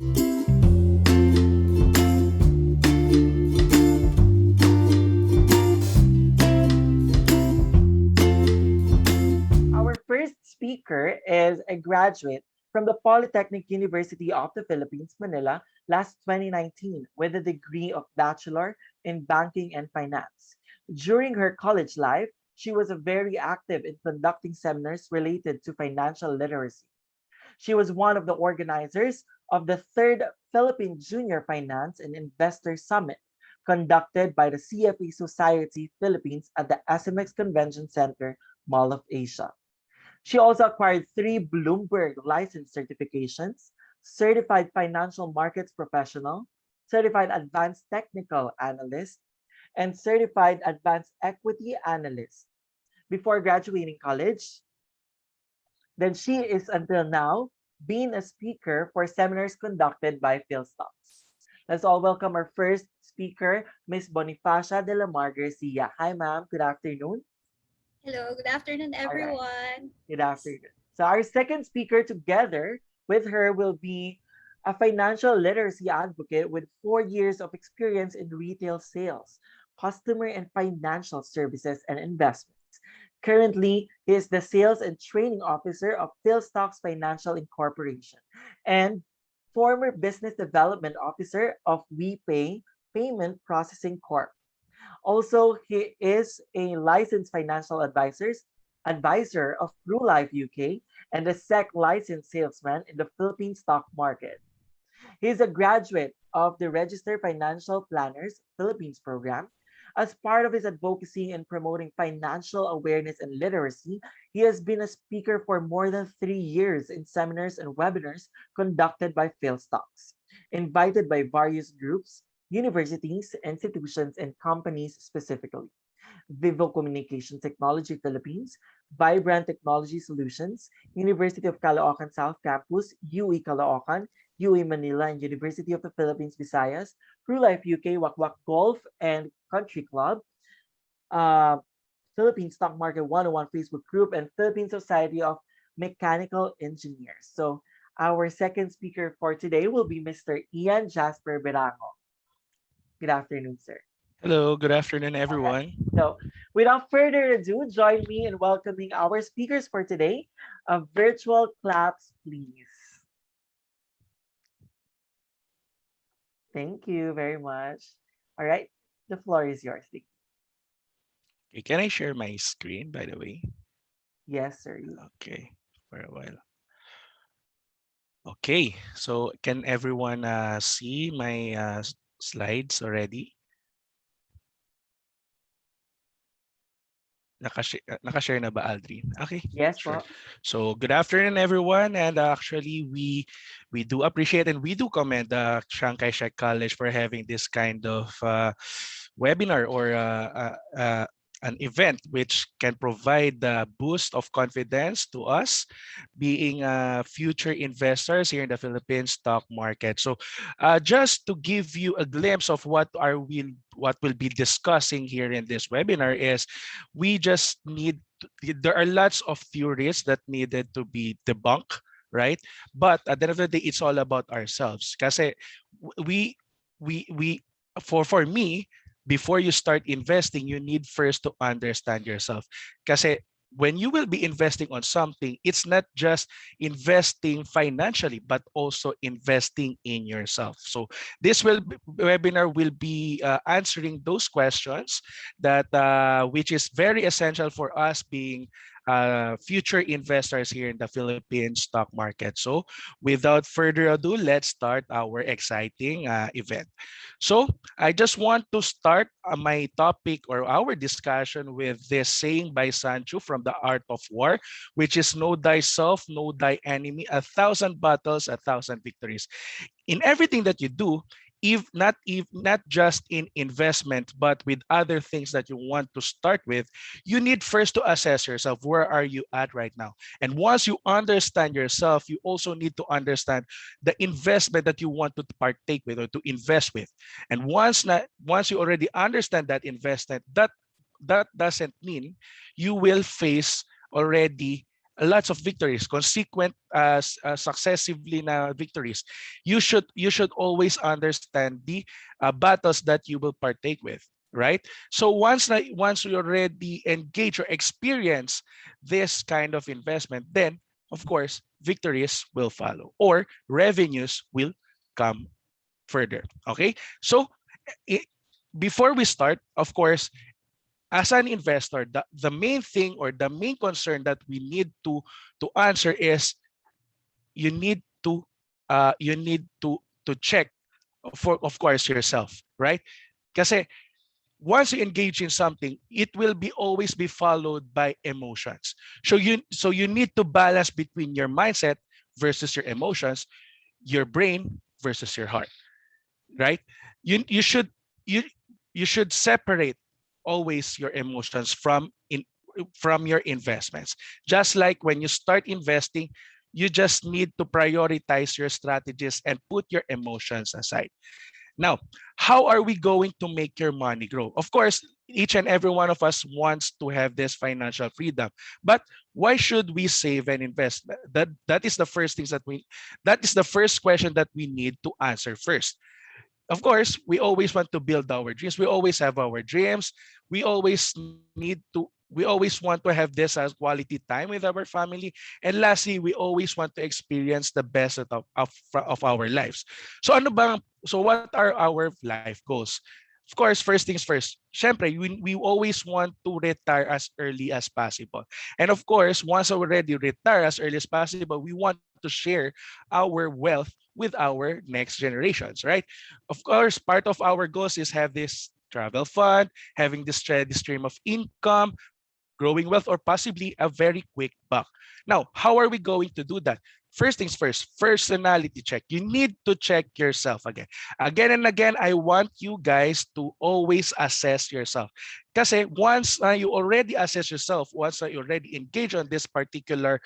Our first speaker is a graduate from the Polytechnic University of the Philippines, Manila, last 2019, with a degree of Bachelor in Banking and Finance. During her college life, she was very active in conducting seminars related to financial literacy. She was one of the organizers of the third Philippine Junior Finance and Investor Summit, conducted by the CFA Society Philippines at the SMX Convention Center, Mall of Asia. She also acquired three Bloomberg license certifications: Certified Financial Markets Professional, Certified Advanced Technical Analyst, and Certified Advanced Equity Analyst. Before graduating college, then she is until now being a speaker for seminars conducted by PhilStocks. Let's all welcome our first speaker, Miss Bonifacia de la Mar Garcia. Hi, ma'am. Good afternoon. Hello, good afternoon, All right. everyone. Good afternoon. So our second speaker together with her will be a financial literacy advocate with 4 years of experience in retail sales, customer and financial services and investments. Currently, he is the sales and training officer of PhilStocks Financial Incorporation and former business development officer of WePay Payment Processing Corp. Also, he is a licensed financial advisor of PruLife UK and a SEC licensed salesman in the Philippine stock market. He is a graduate of the Registered Financial Planners Philippines program. As part of his advocacy in promoting financial awareness and literacy, he has been a speaker for more than 3 years in seminars and webinars conducted by PhilStocks, invited by various groups, universities, institutions, and companies specifically. Vivo Communication Technology Philippines, Vibrant Technology Solutions, University of Caloocan South Campus, UE Caloocan, UE Manila, and University of the Philippines Visayas, PruLife UK, Wakwak Golf and Country Club, uh, Philippine Stock Market 101 Facebook group, and Philippine Society of Mechanical Engineers. So our second speaker for today will be Mr. Ian Jasper Berango. Good afternoon, sir. Hello, good afternoon, All right. everyone. So, without further ado, join me in welcoming our speakers for today. A virtual claps, please. Thank you very much. All right. The floor is yours. Okay, can I share my screen, by the way? Yes, sir. Okay, for a while. Okay, so can everyone see my slides already? Nakashare na ba, Aldrin? Okay, Yes, sure. po. So good afternoon, everyone. And actually, we do appreciate and we do commend Chiang Kai-shek College for having this kind of webinar or an event which can provide the boost of confidence to us being future investors here in the Philippine stock market. So just to give you a glimpse of what we'll be discussing here in this webinar is we just need there are lots of theories that needed to be debunked, right? But at the end of the day, it's all about ourselves. Kasi we we for me, before you start investing, you need first to understand yourself. Kasi when you will be investing on something, it's not just investing financially, but also investing in yourself. So this webinar will be answering those questions that which is very essential for us being future investors here in the Philippine stock market. So without further ado, let's start our exciting event. So I just want to start my topic or our discussion with this saying by Sancho from The Art of War, which is know thyself, know thy enemy, 1,000 battles, 1,000 victories. In everything that you do, if not just in investment, but with other things that you want to start with, you need first to assess yourself. Where are you at right now? And once you understand yourself, you also need to understand the investment that you want to partake with or to invest with. And once you already understand that investment, that doesn't mean you will face already lots of victories, consequent successively na victories, you should always understand the battles that you will partake with, right? So once you already engage or experience this kind of investment, then of course victories will follow or revenues will come further. Okay, so i- before we start, of course, as an investor, the main thing or the main concern that we need to answer is you need to check for, of course, yourself, right? Kasi once you engage in something, it will be always be followed by emotions. So you need to balance between your mindset versus your emotions, your brain versus your heart, right? You you should you you should separate always your emotions from your investments. Just like when you start investing, you just need to prioritize your strategies and put your emotions aside. Now, how are we going to make your money grow? Of course, each and every one of us wants to have this financial freedom. But why should we save and invest? That is the first things that is the first question that we need to answer first. Of course, we always want to build our dreams. We always have our dreams. We always want to have this as quality time with our family. And lastly, we always want to experience the best of our lives. So what are our life goals? Of course, first things first. Syempre, we always want to retire as early as possible. And of course, once already retire as early as possible, we want to share our wealth with our next generations, right? Of course, part of our goals is have this travel fund, having this steady stream of income, growing wealth, or possibly a very quick buck. Now, how are we going to do that? First things first, personality check. You need to check yourself again. Again and again, I want you guys to always assess yourself. Kasi once you already assess yourself, once you already engage on this particular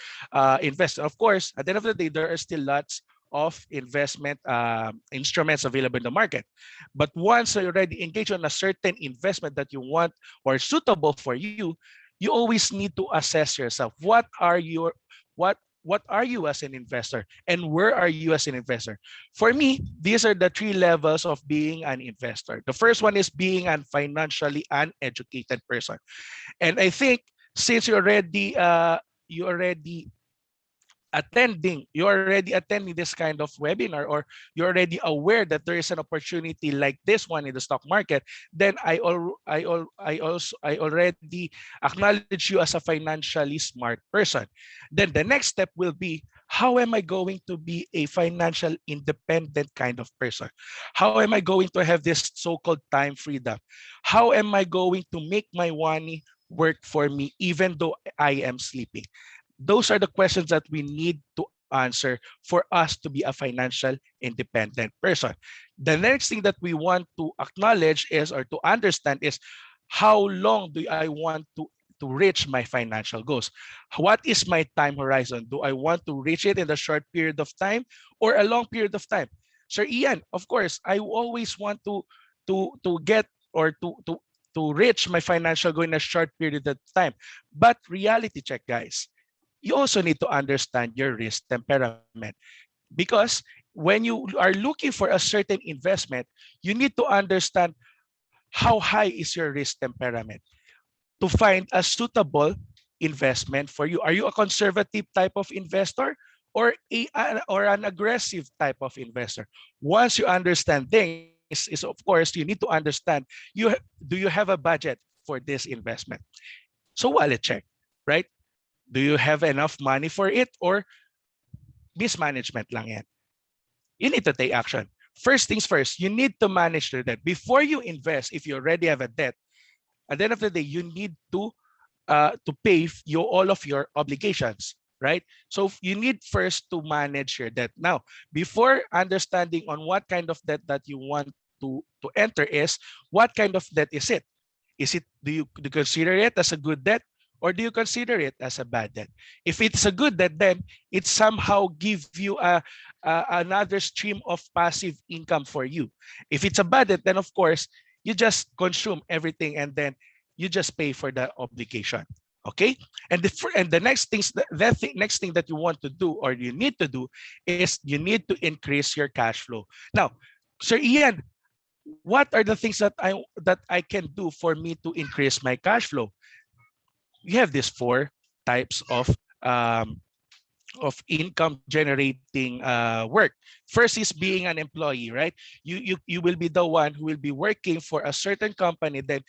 investment, of course, at the end of the day, there are still lots of investment instruments available in the market. But once you already engage on a certain investment that you want or suitable for you, you always need to assess yourself. What are you as an investor, and where are you as an investor? For me, these are the three levels of being an investor. The first one is being a financially uneducated person. And I think since you're already attending this kind of webinar, or you're already aware that there is an opportunity like this one in the stock market, then I already acknowledge you as a financially smart person. Then the next step will be, how am I going to be a financial independent kind of person? How am I going to have this so-called time freedom? How am I going to make my money work for me even though I am sleeping? Those are the questions that we need to answer for us to be a financial independent person. The next thing that we want to acknowledge is, or to understand is, how long do I want to reach my financial goals? What is my time horizon? Do I want to reach it in a short period of time or a long period of time? Sir Ian, of course, I always want to get or to reach my financial goal in a short period of time. But reality check, guys, you also need to understand your risk temperament, because when you are looking for a certain investment, you need to understand how high is your risk temperament to find a suitable investment for you. Are you a conservative type of investor, or an aggressive type of investor? Once you understand this, is of course you need to understand, do you have a budget for this investment? So wallet check, right? Do you have enough money for it, or mismanagement lang yan? You need to take action. First things first, you need to manage your debt. Before you invest, if you already have a debt, at the end of the day, you need to pay all of your obligations, right? So you need first to manage your debt. Now, before understanding on what kind of debt that you want to enter is, what kind of debt is it? Do you consider it as a good debt, or do you consider it as a bad debt? If it's a good debt, then it somehow gives you another stream of passive income for you. If it's a bad debt, then of course you just consume everything and then you just pay for the obligation. Okay, and the next things next thing that you want to do or you need to do is you need to increase your cash flow. Now, Sir Ian, what are the things that I can do for me to increase my cash flow? You have these four types um, of income generating work. First is being an employee, right? You will be the one who will be working for a certain company, then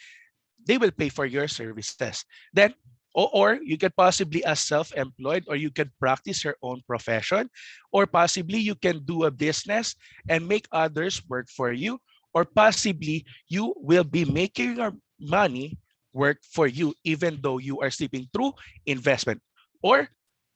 they will pay for your services. Then, or you could possibly as self-employed, or you can practice your own profession, or possibly you can do a business and make others work for you, or possibly you will be making your money work for you, even though you are sleeping through investment. Or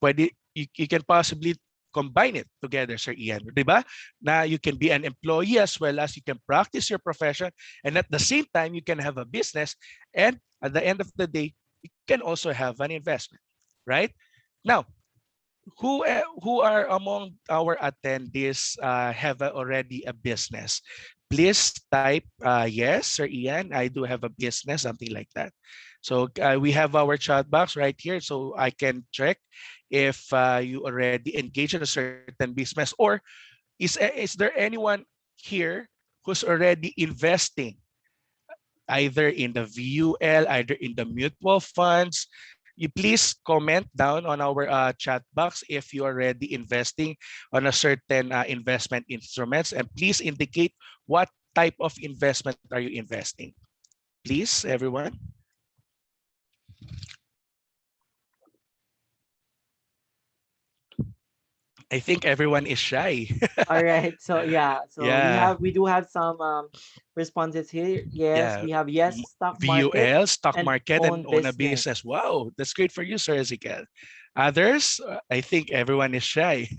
pwede, you can possibly combine it together, Sir Ian. Diba? Na you can be an employee as well as you can practice your profession, and at the same time, you can have a business, and at the end of the day, you can also have an investment, right? Now, who are among our attendees have already a business? Please type yes, Sir Ian, I do have a business, something like that. So we have our chat box right here, so I can check if you already engage in a certain business, or is there anyone here who's already investing either in the VUL, either in the mutual funds? You please comment down on our chat box if you're already investing on a certain investment instruments, and please indicate what type of investment are you investing. Please, everyone. I think everyone is shy. All right. So yeah, so Yeah, we do have some responses here. Yes, yeah. we have yes, stock market VUL, stock and market, and own own a business. business. Wow, that's great for you, Sir Ezekiel. Others, I think everyone is shy.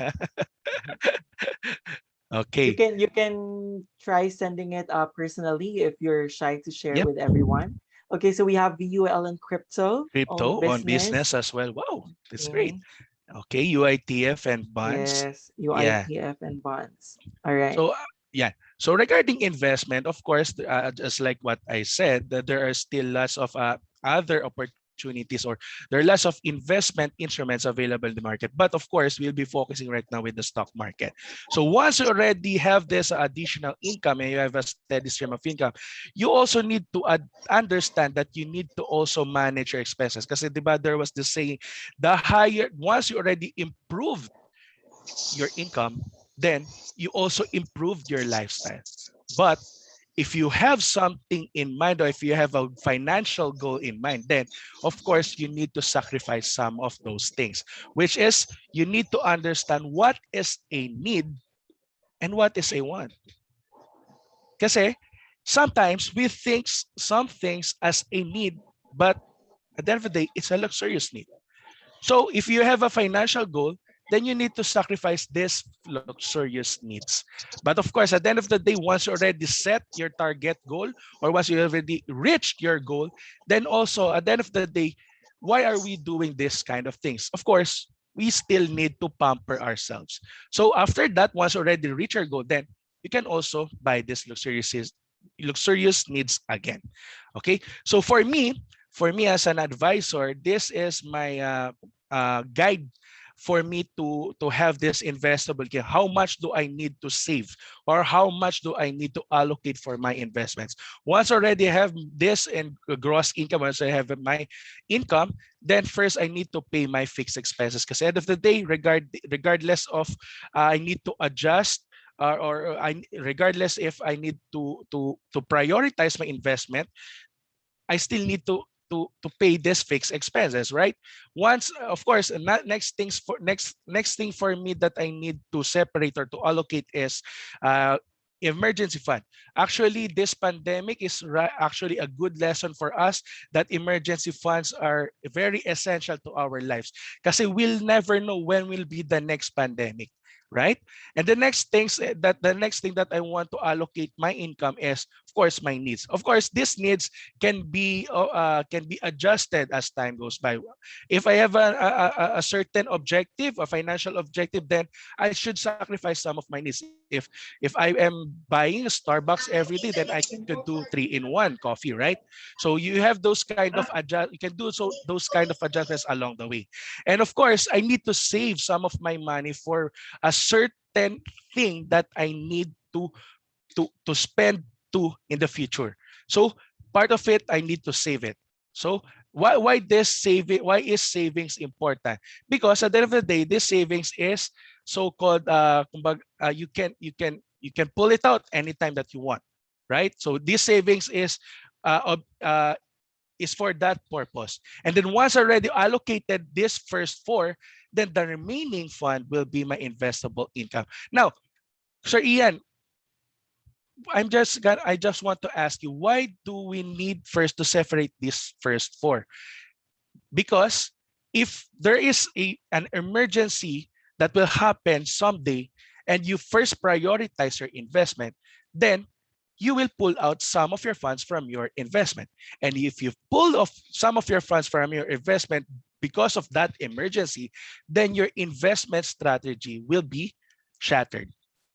Okay. You can try sending it personally if you're shy to share Yep. with everyone. Okay, so we have VUL and crypto, own Crypto on business business. as well. Wow, that's great. Mhm. Okay, UITF and bonds. Yes, Yeah. UITF and bonds. All right. So yeah. So regarding investment, of course, just like what I said, that there are still lots of other opportunities, or there are lots of investment instruments available in the market. But of course, we'll be focusing right now with the stock market. So once you already have this additional income and you have a steady stream of income, you also need to understand that you need to also manage your expenses. Because there was this saying, the higher, once you already improve your income, then you also improved your lifestyle. But if you have something in mind, or if you have a financial goal in mind, then of course you need to sacrifice some of those things, which is you need to understand what is a need and what is a want. Kasi sometimes we think some things as a need, but at the end of the day, it's a luxurious need. So if you have a financial goal, then you need to sacrifice these luxurious needs. But of course, at the end of the day, once you already set your target goal, or once you already reached your goal, then also at the end of the day, why are we doing this kind of things? Of course, we still need to pamper ourselves. So after that, once you already reach your goal, then you can also buy this luxurious needs again. Okay. So for me as an advisor, this is my guide for me to have this investable gain. How much do I need to save, or how much do I need to allocate for my investments? Once already have this in gross income, once I have my income, then first I need to pay my fixed expenses. Because at the end of the day, regardless of I need to adjust, or I, regardless if I need to prioritize my investment, I still need to pay this fixed expenses, right? Once, of course, next thing for me that I need to separate or to allocate is emergency fund. Actually, this pandemic is actually a good lesson for us that emergency funds are very essential to our lives. Kasi we'll never know when will be the next pandemic. right? And the next thing that I want to allocate my income is, of course, my needs. Of course, these needs can be adjusted as time goes by. If I have a certain objective, a financial objective, then I should sacrifice some of my needs. If I am buying Starbucks every day, then I could do 3-in-1 coffee, right? So you have those kind of adjust. You can do those kind of adjustments along the way. And of course, I need to save some of my money for a certain thing that I need to spend to in the future. So part of it, I need to save it. So why is savings important? Because at the end of the day, this savings is so-called you can pull it out anytime that you want, right? So this savings is for that purpose. And then once already allocated this first four, then the remaining fund will be my investable income. Now, Sir Ian, I just want to ask you, why do we need first to separate these first four? Because if there is an emergency that will happen someday and you first prioritize your investment, then you will pull out some of your funds from your investment. And if you pull off some of your funds from your investment because of that emergency, then your investment strategy will be shattered,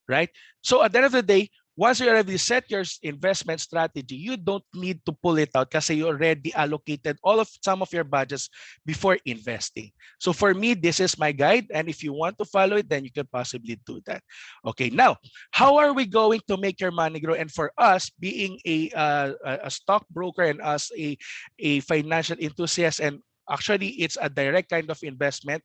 right? So at the end of the day, once you already set your investment strategy, you don't need to pull it out because you already allocated some of your budgets before investing. So for me, this is my guide. And if you want to follow it, then you can possibly do that. Okay, now, how are we going to make your money grow? And for us, being a stockbroker and us a financial enthusiast, and actually, it's a direct kind of investment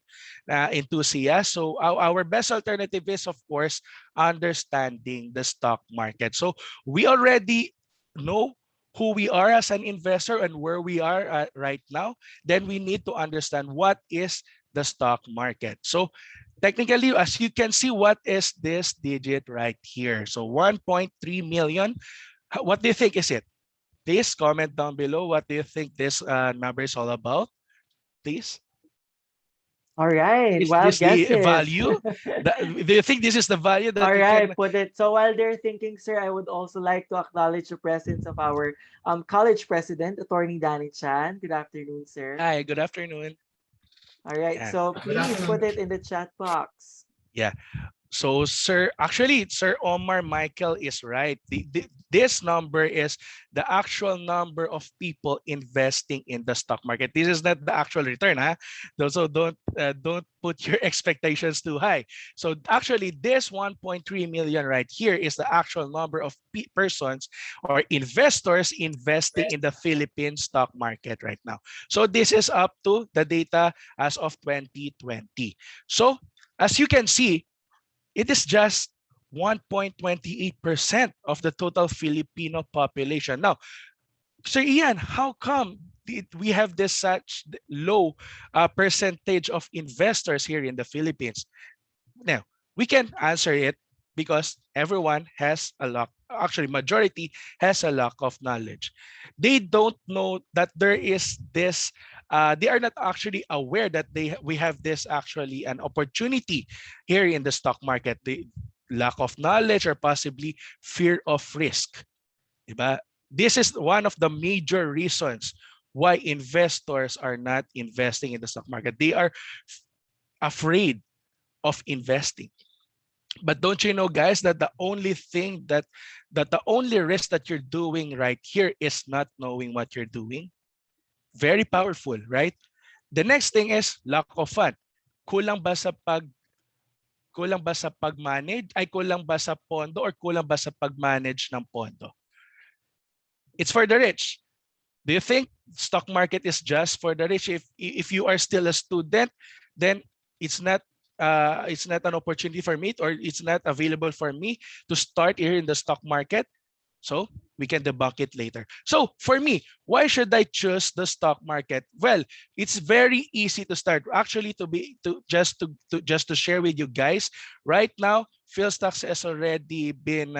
enthusiast. So our best alternative is, of course, understanding the stock market. So we already know who we are as an investor and where we are right now. Then we need to understand what is the stock market. So technically, as you can see, what is this digit right here? So 1.3 million. What do you think is it? Please comment down below. What do you think this number is all about? Please. All right, Is wild this the guesses. value? Do you think this is the value that All you right, can? put it. So while they're thinking, sir, I would also like to acknowledge the presence of our college president, Attorney Danny Chan. Good afternoon, sir. Hi, good afternoon. All right, Yeah, so please put it in the chat box. yeah. So, Sir Omar Michael is right. This number is the actual number of people investing in the stock market. This is not the actual return, huh? So don't put your expectations too high. So actually, this 1.3 million right here is the actual number of persons or investors investing in the Philippine stock market right now. So this is up to the data as of 2020. So as you can see, it is just 1.28% of the total Filipino population. Now, Sir Ian, how come we have this such low percentage of investors here in the Philippines? Now, we can answer it because everyone has a lack, actually majority has a lack of knowledge. They don't know that there is this, they are not actually aware that we have this actually an opportunity here in the stock market. The lack of knowledge or possibly fear of risk. Diba? This is one of the major reasons why investors are not investing in the stock market. They are afraid of investing. But don't you know, guys, that the only risk that you're doing right here is not knowing what you're doing? Very powerful, right? The next thing is lack of fund. Kulang ba sa pag-manage, ay kulang ba sa pondo, or kulang ba sa pag-manage ng pondo? It's for the rich. Do you think stock market is just for the rich? If you are still a student, then it's not an opportunity for me, or it's not available for me to start here in the stock market. So we can debunk it later. So for me, why should I choose the stock market? Well, it's very easy to start. Actually, just to share with you guys, right now, PhilStocks has already been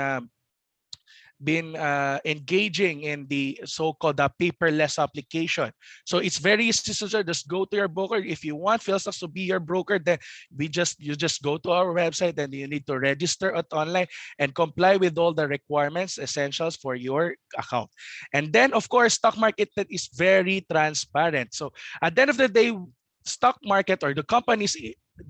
engaging in the so-called paperless application. So it's very easy to just go to your broker. If you want PhilStocks to be your broker, then you just go to our website, and you need to register it online and comply with all the requirements essentials for your account. And then of course, stock market that is very transparent. So at the end of the day, stock market or the companies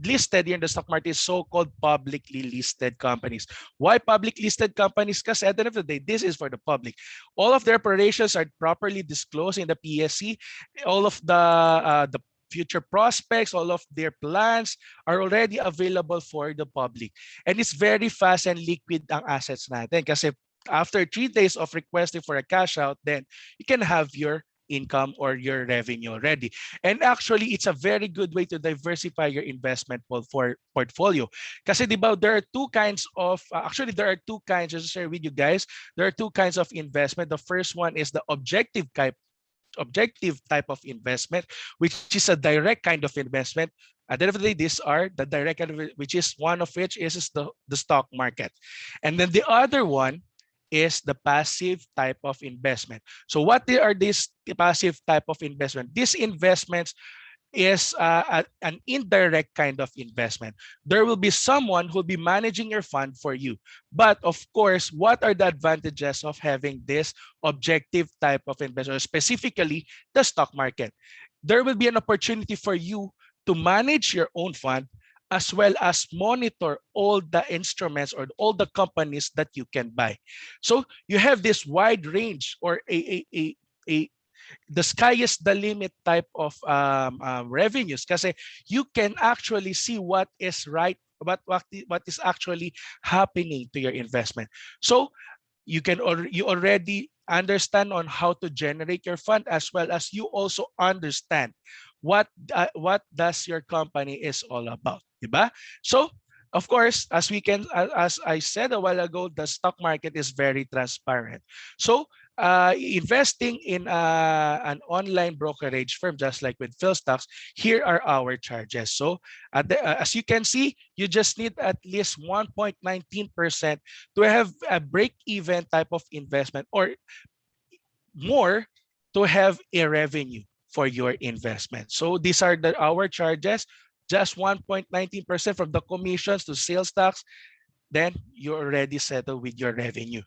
listed here in the stock market is so-called publicly listed companies. Why public listed companies? Because at the end of the day, this is for the public. All of their operations are properly disclosed in the PSC. All of the future prospects, all of their plans are already available for the public. And it's very fast and liquid ang assets natin. Kasi after 3 days of requesting for a cash out, then you can have your income or your revenue already. And actually, it's a very good way to diversify your investment portfolio. Kasi di ba, there are two kinds of, actually there are two kinds, just to share with you guys, there are two kinds of investment. The first one is the objective type of investment, which is a direct kind of investment. At the end of the day, these are the direct kind of, which is one of which is the stock market. And then the other one is the passive type of investment. So what are these passive type of investment? These investments is an indirect kind of investment. There will be someone who will be managing your fund for you. But of course, what are the advantages of having this objective type of investment, specifically the stock market? There will be an opportunity for you to manage your own fund as well as monitor all the instruments or all the companies that you can buy. So you have this wide range or a the sky is the limit type of revenues, kasi you can actually see what is right, what is actually happening to your investment. So you already understand on how to generate your fund, as well as you also understand what does your company is all about, diba? So of course, as I said a while ago, the stock market is very transparent. So investing in an online brokerage firm, just like with PhilStocks, here are our charges. So as you can see, you just need at least 1.19% to have a break-even type of investment, or more to have a revenue for your investment. So these are our charges, just 1.19% from the commissions to sales tax, then you're already settled with your revenue.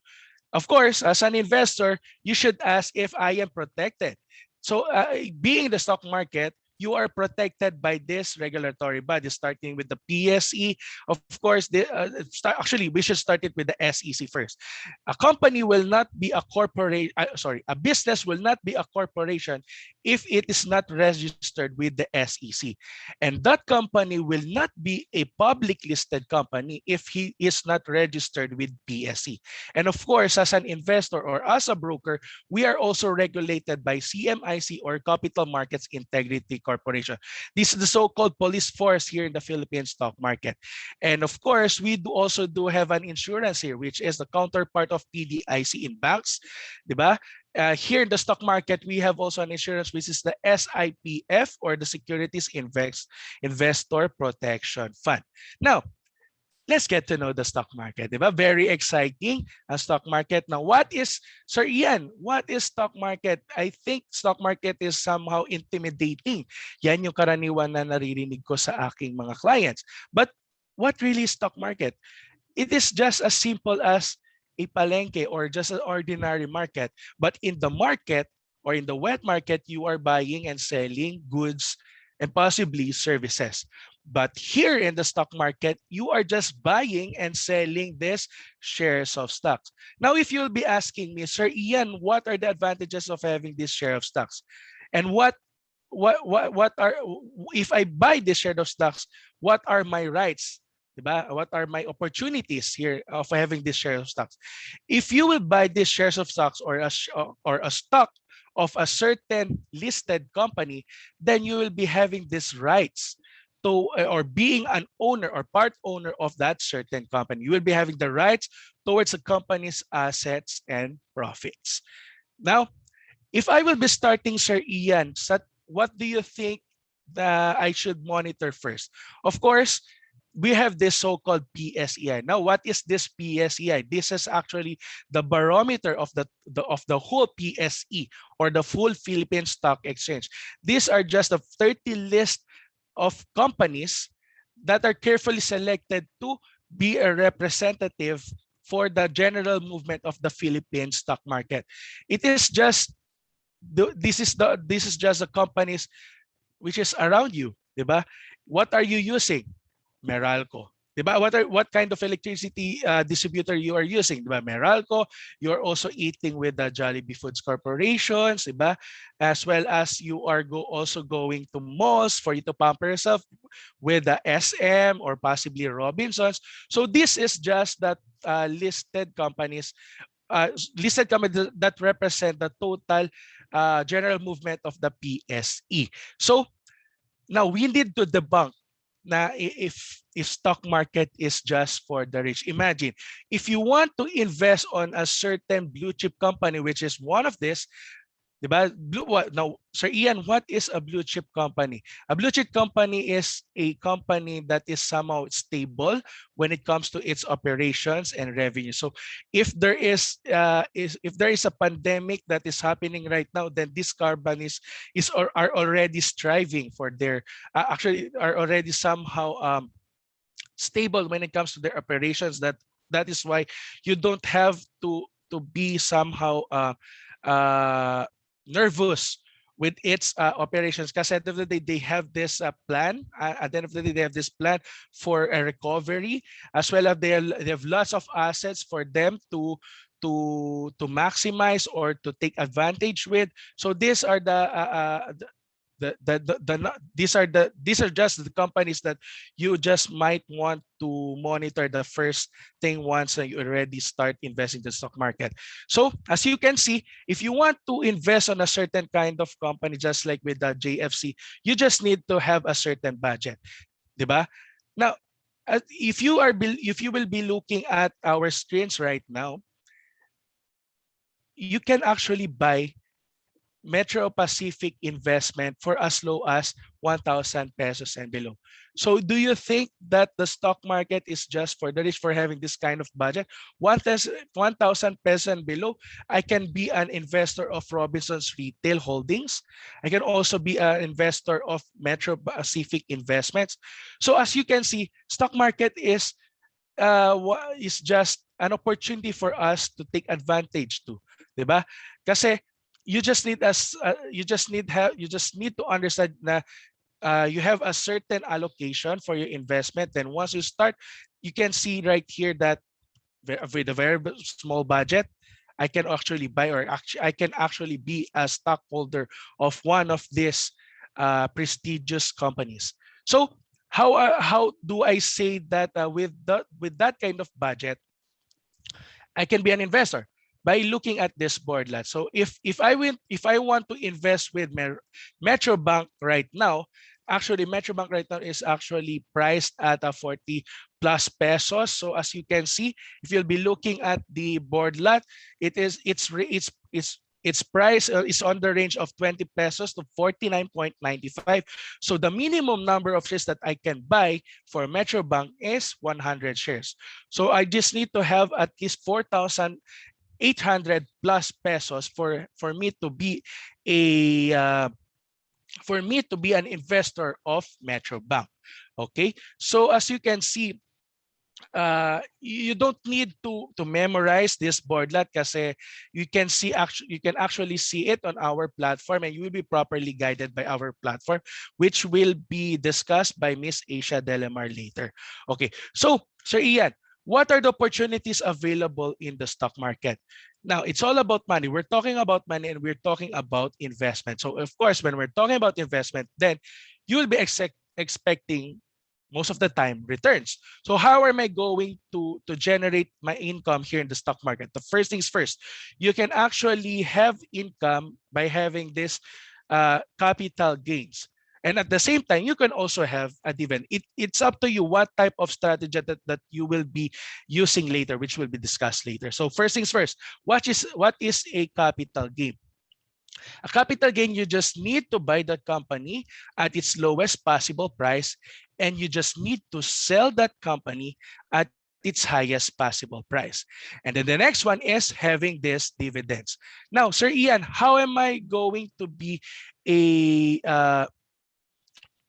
Of course, as an investor, you should ask if I am protected. So being in the stock market, you are protected by this regulatory body, starting with the PSE. Of course, actually, we should start it with the SEC first. A company will not be a corporate, a business will not be a corporation if it is not registered with the SEC. And that company will not be a public listed company if he is not registered with PSE. And of course, as an investor or as a broker, we are also regulated by CMIC, or Capital Markets Integrity Corporation. This is the so-called police force here in the Philippine stock market. And of course, we also do have an insurance here, which is the counterpart of PDIC in banks, diba? Here in the stock market, we have also an insurance, which is the SIPF, or the Securities Investor Protection Fund. Now, let's get to know the stock market, diba? Very exciting ang stock market. Now, Sir Ian, what is stock market? I think stock market is somehow intimidating. Yan yung karaniwan na naririnig ko sa aking mga clients. But what really is stock market? It is just as simple as a palengke, or just an ordinary market. But in the market, or in the wet market, you are buying and selling goods and possibly services. But here in the stock market, you are just buying and selling these shares of stocks. Now, if you'll be asking me, Sir Ian, what are the advantages of having this share of stocks? And what are, if I buy this share of stocks, what are my rights? Diba? What are my opportunities here of having this share of stocks? If you will buy these shares of stocks, or a stock of a certain listed company, then you will be having these rights to, or being an owner or part owner of that certain company. You will be having the rights towards the company's assets and profits. Now, if I will be starting, Sir Ian, what do you think that I should monitor first? Of course, we have this so-called PSEI. Now, what is this PSEI? This is actually the barometer of the whole PSE, or the full Philippine Stock Exchange. These are just a 30 list of companies that are carefully selected to be a representative for the general movement of the Philippine stock market. It is just this is just the companies which is around you, 'di ba? What are you using? Meralco. 'Di ba? What kind of electricity distributor you are using? 'Di ba? Meralco. You're also eating with the Jollibee Foods Corporations, 'di ba? As well as you are also going to malls for you to pamper yourself with the SM or possibly Robinsons. So this is just that listed companies that represent the total general movement of the PSE. So now we need to debunk na if stock market is just for the rich. Imagine if you want to invest on a certain blue chip company, which is one of this. Diba? Now, Sir Ian, what is a blue chip company? A blue chip company is a company that is somehow stable when it comes to its operations and revenue. So if there if there is a pandemic that is happening right now, then these companies are already striving for their actually are already somehow stable when it comes to their operations. That is why you don't have to be somehow uh, nervous with its operations, because at the end of the day they have this plan. At the end of the day they have this plan for a recovery, as well as they have lots of assets for them to maximize or to take advantage with. So these are these are just the companies that you just might want to monitor the first thing once you already start investing in the stock market. So as you can see, if you want to invest on a certain kind of company, just like with the JFC, you just need to have a certain budget, diba? Now, if you will be looking at our screens right now, you can actually buy Metro Pacific investment for as low as 1,000 pesos and below. So do you think that the stock market is just for the rich for having this kind of budget? 1,000 pesos and below, I can be an investor of Robinson's Retail Holdings. I can also be an investor of Metro Pacific Investments. So as you can see, stock market is just an opportunity for us to take advantage to, 'di ba? Kasi you just need to understand na you have a certain allocation for your investment. Then once you start, you can see right here that with a very small budget, I can actually buy, or actually I can actually be a stockholder of one of these prestigious companies. So how do I say that with that kind of budget, I can be an investor by looking at this board lot. So if I want to invest with Metro Bank right now, actually Metro Bank right now is actually priced at a 40 plus pesos. So as you can see, if you'll be looking at the board lot, its price is on the range of 20 pesos to 49.95. So the minimum number of shares that I can buy for Metro Bank is 100 shares. So I just need to have at least 4,800 plus pesos for me to be a an investor of Metro Bank. Okay, so as you can see, you don't need to memorize this boardlet kasi you can actually see it on our platform, and you will be properly guided by our platform, which will be discussed by Miss Asia Delamar later. Okay, so Sir Ian, what are the opportunities available in the stock market? Now, it's all about money. We're talking about money and we're talking about investment. So of course, when we're talking about investment, then you will be expecting most of the time returns. So how am I going to generate my income here in the stock market? The first things first, you can actually have income by having this capital gains. And at the same time, you can also have a dividend. It's up to you what type of strategy that you will be using later, which will be discussed later. So first things first, what is a capital gain? A capital gain, you just need to buy the company at its lowest possible price and you just need to sell that company at its highest possible price. And then the next one is having this dividends. Now, Sir Ian, how am I going a uh,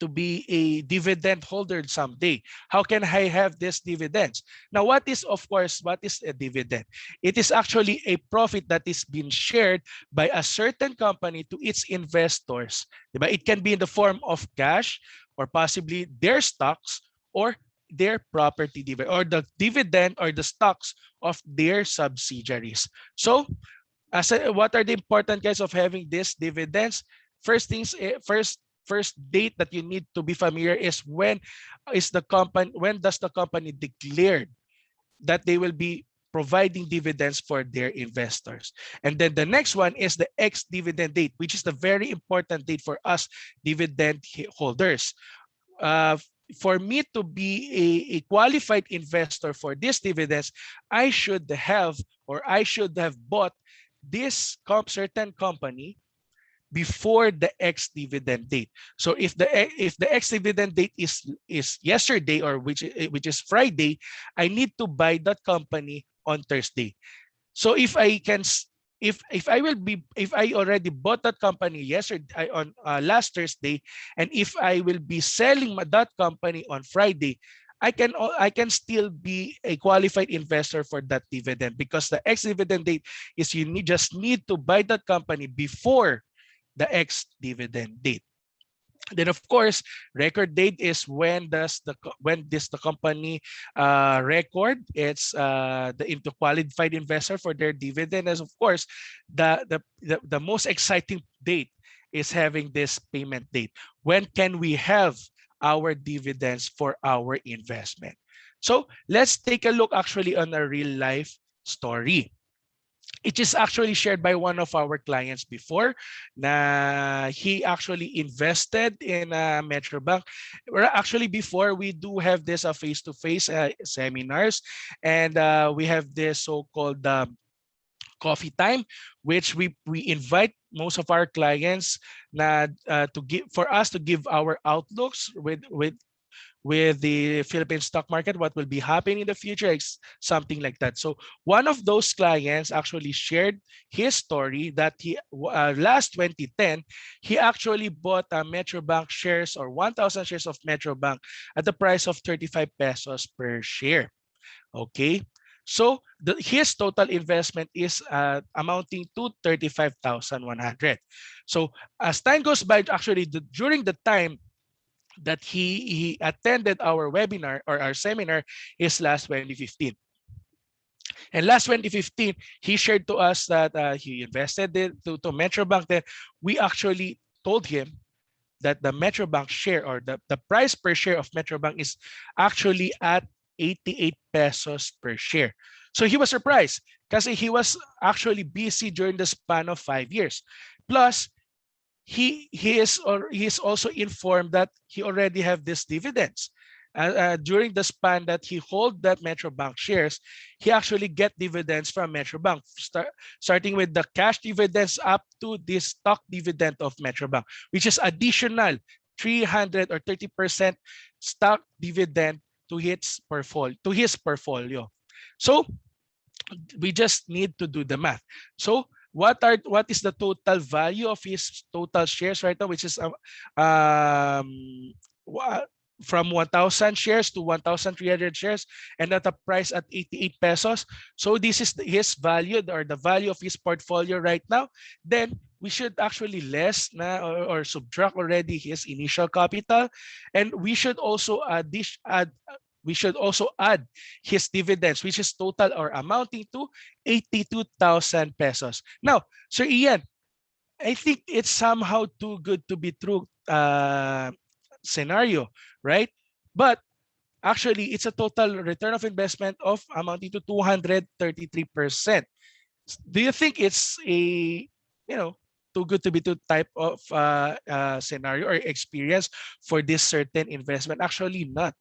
to be a dividend holder someday? How can I have these dividends? Now, what is a dividend? It is actually a profit that is being shared by a certain company to its investors. Diba? It can be in the form of cash or possibly their stocks or their property dividend or the dividend or the stocks of their subsidiaries. So what are the important guys of having these dividends? First things first date that you need to be familiar is when does the company declared that they will be providing dividends for their investors. And then the next one is the ex dividend date, which is the very important date for us dividend holders. uh, for me to be a qualified investor for these dividends, I should have I should have bought this certain company before the ex-dividend date. So if the ex-dividend date is yesterday or which is Friday, I need to buy that company on Thursday. So if I already bought that company yesterday on last Thursday, and if I will be selling that company on Friday, I can still be a qualified investor for that dividend, because the ex dividend date is just need to buy that company before the ex dividend date. Then of course, record date is when this the company record it's the into qualified investor for their dividend. As of course, the most exciting date is having this payment date. When can we have our dividends for our investment? So let's take a look actually on a real life story. It is actually shared by one of our clients before, na he actually invested in Metrobank. Actually, before we do have this face-to-face seminars, and we have this so-called coffee time, which we invite most of our clients to give for us to give our outlooks with the Philippine stock market, what will be happening in the future, something like that. So one of those clients actually shared his story that he last 2010, he actually bought Metrobank shares or 1,000 shares of Metrobank at the price of 35 pesos per share. Okay. So his total investment is amounting to 35,100. So as time goes by, actually during the time that he attended our webinar or our seminar is last 2015. And last 2015, he shared to us that he invested to Metrobank. Then we actually told him that the Metrobank share or the price per share of Metrobank is actually at 88 pesos per share. So he was surprised because he was actually busy during the span of 5 years. Plus, he is also informed that he already have these dividends. During the span that he hold that Metrobank shares, he actually get dividends from Metrobank, starting with the cash dividends up to this stock dividend of Metrobank, which is additional 300 or 30% stock dividend to his portfolio. So we just need to do the math. So what is the total value of his total shares right now, which is um from 1,000 shares to 1,300 shares, and at a price at 88 pesos. So this is his value or the value of his portfolio right now. Then we should actually less or subtract already his initial capital, and we should also add his dividends, which is total or amounting to 82,000 pesos. Now, Sir Ian, I think it's somehow too good to be true scenario, right? But actually, it's a total return of investment of amounting to 233%. Do you think it's too good to be true type of scenario or experience for this certain investment? Actually not.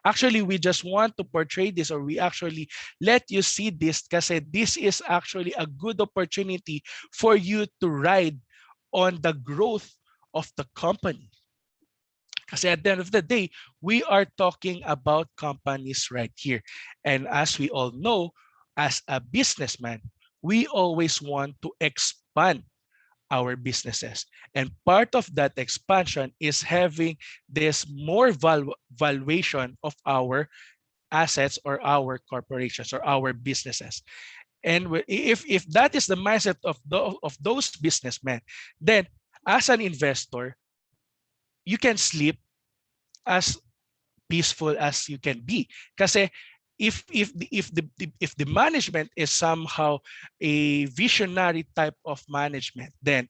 Actually, we just want to portray this, or we actually let you see this because this is actually a good opportunity for you to ride on the growth of the company. Because at the end of the day, we are talking about companies right here. And as we all know, as a businessman, we always want to expand our businesses. And part of that expansion is having this more valuation of our assets or our corporations or our businesses. And if that is the mindset of those businessmen, then as an investor, you can sleep as peaceful as you can be. Kasi if the management is somehow a visionary type of management, then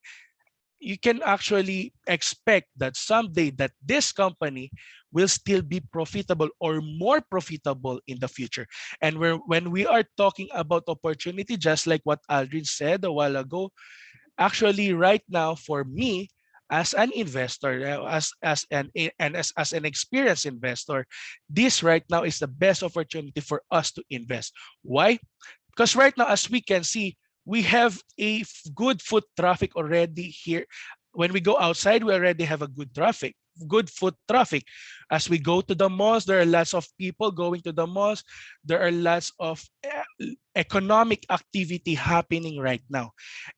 you can actually expect that someday that this company will still be profitable or more profitable in the future. And when we are talking about opportunity, just like what Aldrin said a while ago, actually right now for me as an investor, as an experienced investor, this right now is the best opportunity for us to invest. Why? Because right now, as we can see, we have a good foot traffic already here. When we go outside, we already have a good foot traffic. As we go to the malls, there are lots of people going to the malls. There are lots of economic activity happening right now.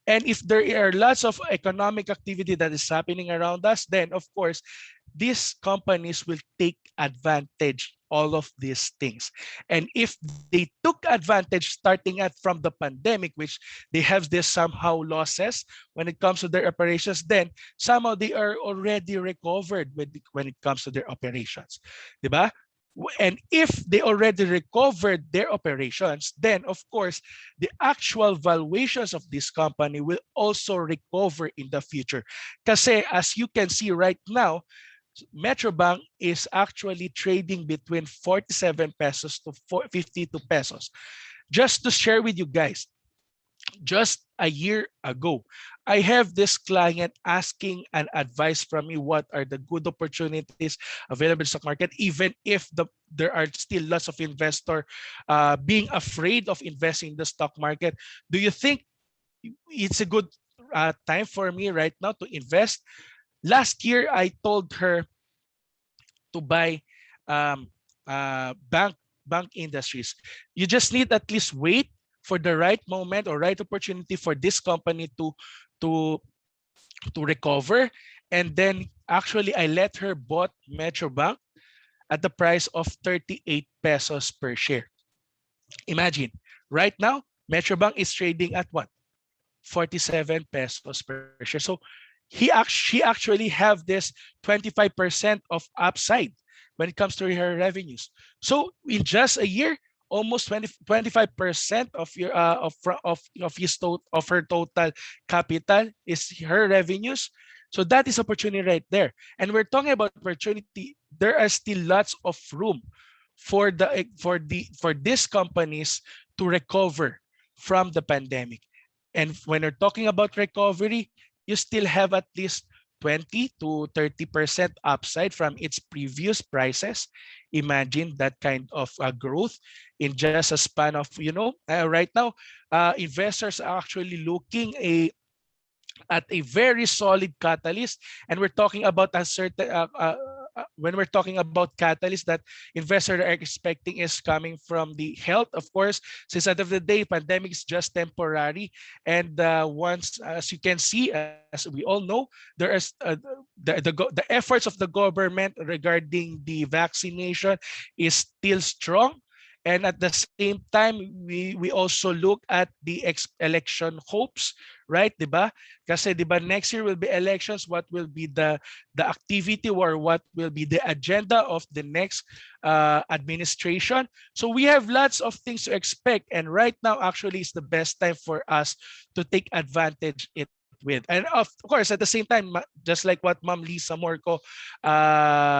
And if there are lots of economic activity that is happening around us, then of course, these companies will take advantage all of these things. And if they took advantage starting at from the pandemic, which they have this somehow losses when it comes to their operations, then somehow they are already recovered when it comes to their operations. Diba? And if they already recovered their operations, then of course, the actual valuations of this company will also recover in the future. Kasi as you can see right now, Metrobank is actually trading between 47 pesos to 52 pesos. Just to share with you guys, just a year ago, I have this client asking an advice from me what are the good opportunities available in the stock market, even if there are still lots of investor being afraid of investing in the stock market. Do you think it's a good time for me right now to invest? Last year, I told her to buy um, bank industries. You just need at least wait for the right moment or right opportunity for this company to to recover. And then actually I let her bought Metrobank at the price of 38 pesos per share. Imagine, right now, Metrobank is trading at what? 47 pesos per share. So she actually have this 25% of upside when it comes to her revenues. So in just a year, almost 25% of your of her total capital is her revenues. So that is opportunity right there. And we're talking about opportunity. There are still lots of room for these companies to recover from the pandemic. And when we're talking about recovery, you still have at least 20 to 30% upside from its previous prices. Imagine that kind of growth in just a span of, right now, investors are actually looking at a very solid catalyst, and we're talking about a certain when we're talking about catalyst that investors are expecting is coming from the health, of course, since at the end of the day pandemic is just temporary. And once, as you can see, as we all know, there is the efforts of the government regarding the vaccination is still strong. And at the same time, we also look at the election hopes, right? Diba? Kasi diba next year will be elections, what will be the activity or what will be the agenda of the next administration. So we have lots of things to expect, and right now actually is the best time for us to take advantage it with. And of course, at the same time, just like what Ma'am Lisa Morco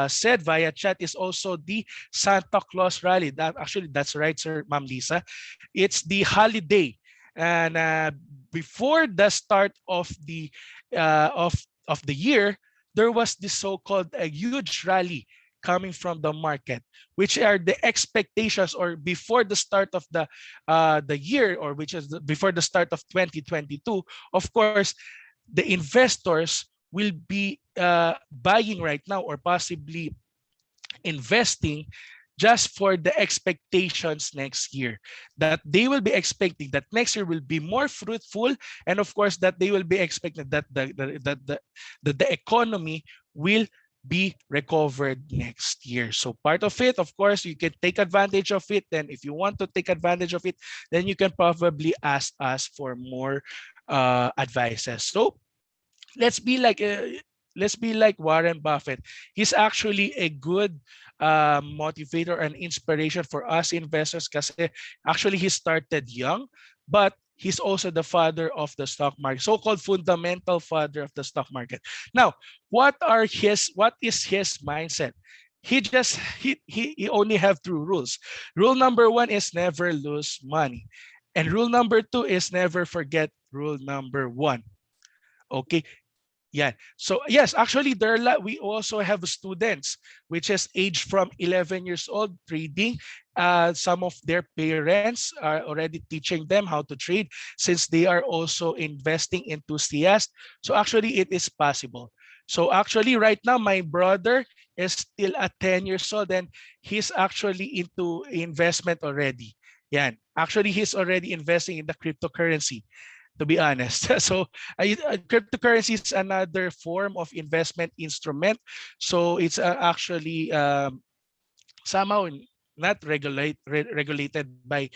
said via chat, is also the Santa Claus rally. That's right, sir, Ma'am Lisa. It's the holiday, and before the start of the year, there was this so-called a huge rally coming from the market, which are the expectations, or before the start of the year, or which is before the start of 2022. Of course, the investors will be buying right now or possibly investing just for the expectations next year, that they will be expecting that next year will be more fruitful, and of course that they will be expecting that the economy will be recovered next year. So part of it, of course, you can take advantage of it. Then if you want to take advantage of it, then you can probably ask us for more advices. So let's be like Warren Buffett. He's actually a good motivator and inspiration for us investors kasi actually he started young, but he's also the father of the stock market, so-called fundamental father of the stock market. Now, what is his mindset? He only have two rules. Rule number one is never lose money. And rule number two is never forget rule number one. Okay. Yeah. So yes, actually we also have students which is aged from 11 years old trading. Some of their parents are already teaching them how to trade since they are also investing enthusiasts. So actually it is possible. So actually right now my brother is still at 10 years old and he's actually into investment already. Yeah. Actually he's already investing in the cryptocurrency, to be honest. So cryptocurrency is another form of investment instrument. So it's actually somehow not regulated by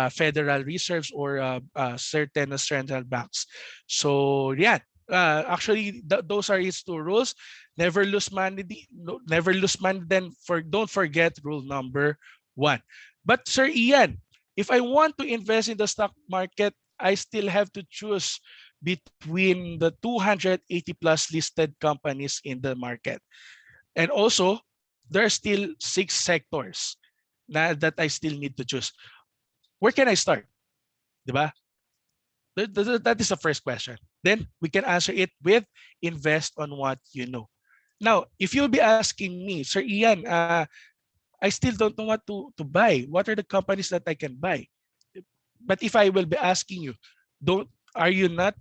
Federal Reserves or certain central banks. So yeah, actually those are its two rules. Never lose money. Never lose money. Then don't forget rule number one. But Sir Ian, if I want to invest in the stock market, I still have to choose between the 280 plus listed companies in the market. And also, there are still 6 sectors that I still need to choose. Where can I start? Diba? That is the first question. Then we can answer it with invest on what you know. Now, if you'll be asking me, Sir Ian, I still don't know what to buy. What are the companies that I can buy? But if I will be asking you, don't are you not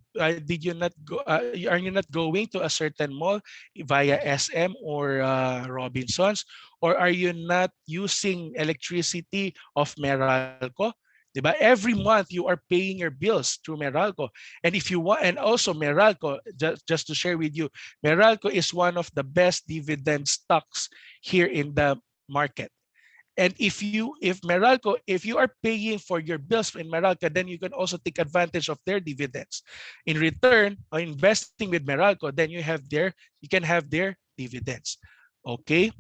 did you not go are you not going to a certain mall via SM or Robinsons, or are you not using electricity of Meralco? Diba? Every month you are paying your bills through Meralco. And if you want, and also Meralco, just to share with you, Meralco is one of the best dividend stocks here in the market. And if Meralco, if you are paying for your bills in Meralco, then you can also take advantage of their dividends. In return, on investing with Meralco, then you can have their dividends. Okay?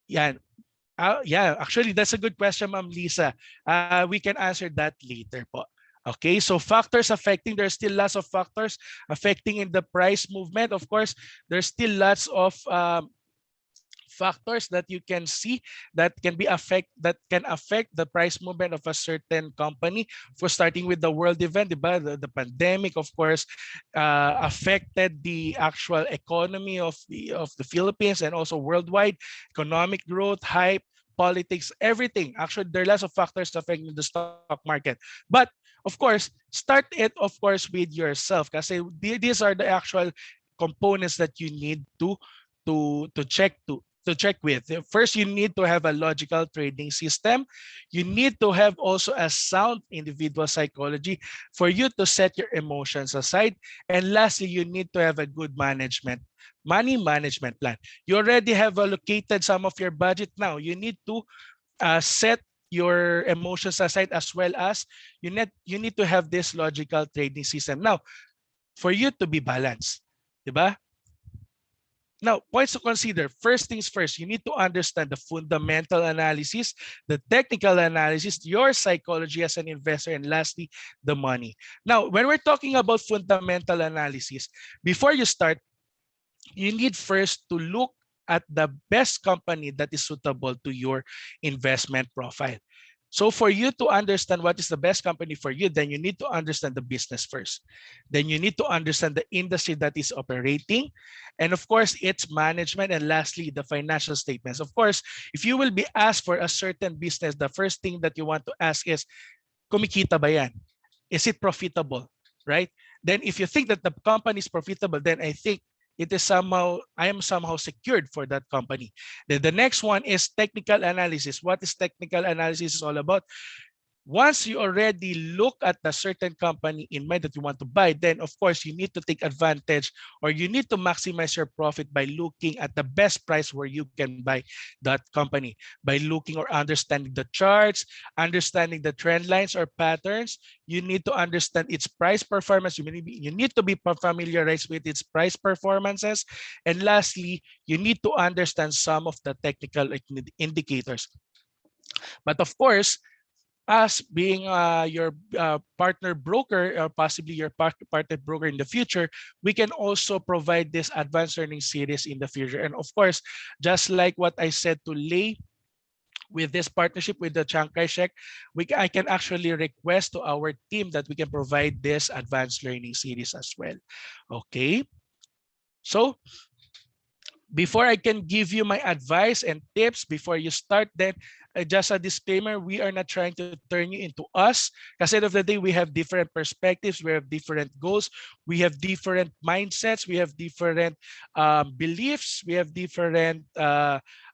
Yeah. Yeah, actually, that's a good question, Ma'am Lisa. We can answer that later po. Okay, so factors affecting, there's still lots of factors affecting in the price movement. Of course, there's still lots of factors that you can see that can affect the price movement of a certain company. For starting with the world event, diba? The pandemic, of course, affected the actual economy of the Philippines and also worldwide. Economic growth, hype, politics, everything. Actually, there are lots of factors affecting the stock market. But of course, start it, of course, with yourself. Kasi these are the actual components that you need to check with. First, you need to have a logical trading system. You need to have also a sound individual psychology for you to set your emotions aside. And lastly, you need to have a good money management plan. You already have allocated some of your budget now. You need to set your emotions aside, as well as you need to have this logical trading system. Now, for you to be balanced, diba? Now, points to consider. First things first, you need to understand the fundamental analysis, the technical analysis, your psychology as an investor, and lastly, the money. Now, when we're talking about fundamental analysis, before you start, you need first to look at the best company that is suitable to your investment profile. So for you to understand what is the best company for you, then you need to understand the business first. Then you need to understand the industry that is operating, and of course, its management, and lastly, the financial statements. Of course, if you will be asked for a certain business, the first thing that you want to ask is, kumikita ba yan? Is it profitable? Right? Then if you think that the company is profitable, then I think I am somehow secured for that company. Then the next one is technical analysis. What is technical analysis is all about? Once you already look at a certain company in mind that you want to buy, then of course you need to take advantage, or you need to maximize your profit by looking at the best price where you can buy that company, by looking or understanding the charts, understanding the trend lines or patterns. You need to understand its price performance. You need to be familiarized with its price performances. And lastly, you need to understand some of the technical indicators. But of course, us being your partner broker, or possibly your partner broker in the future, we can also provide this advanced learning series in the future. And of course, just like what I said to Lay, with this partnership with the Chiang Kai-shek, I can actually request to our team that we can provide this advanced learning series as well. Okay, so before I can give you my advice and tips before you start, then just a disclaimer, we are not trying to turn you into us. Because at the end of the day, we have different perspectives, we have different goals, we have different mindsets, we have different beliefs, we have different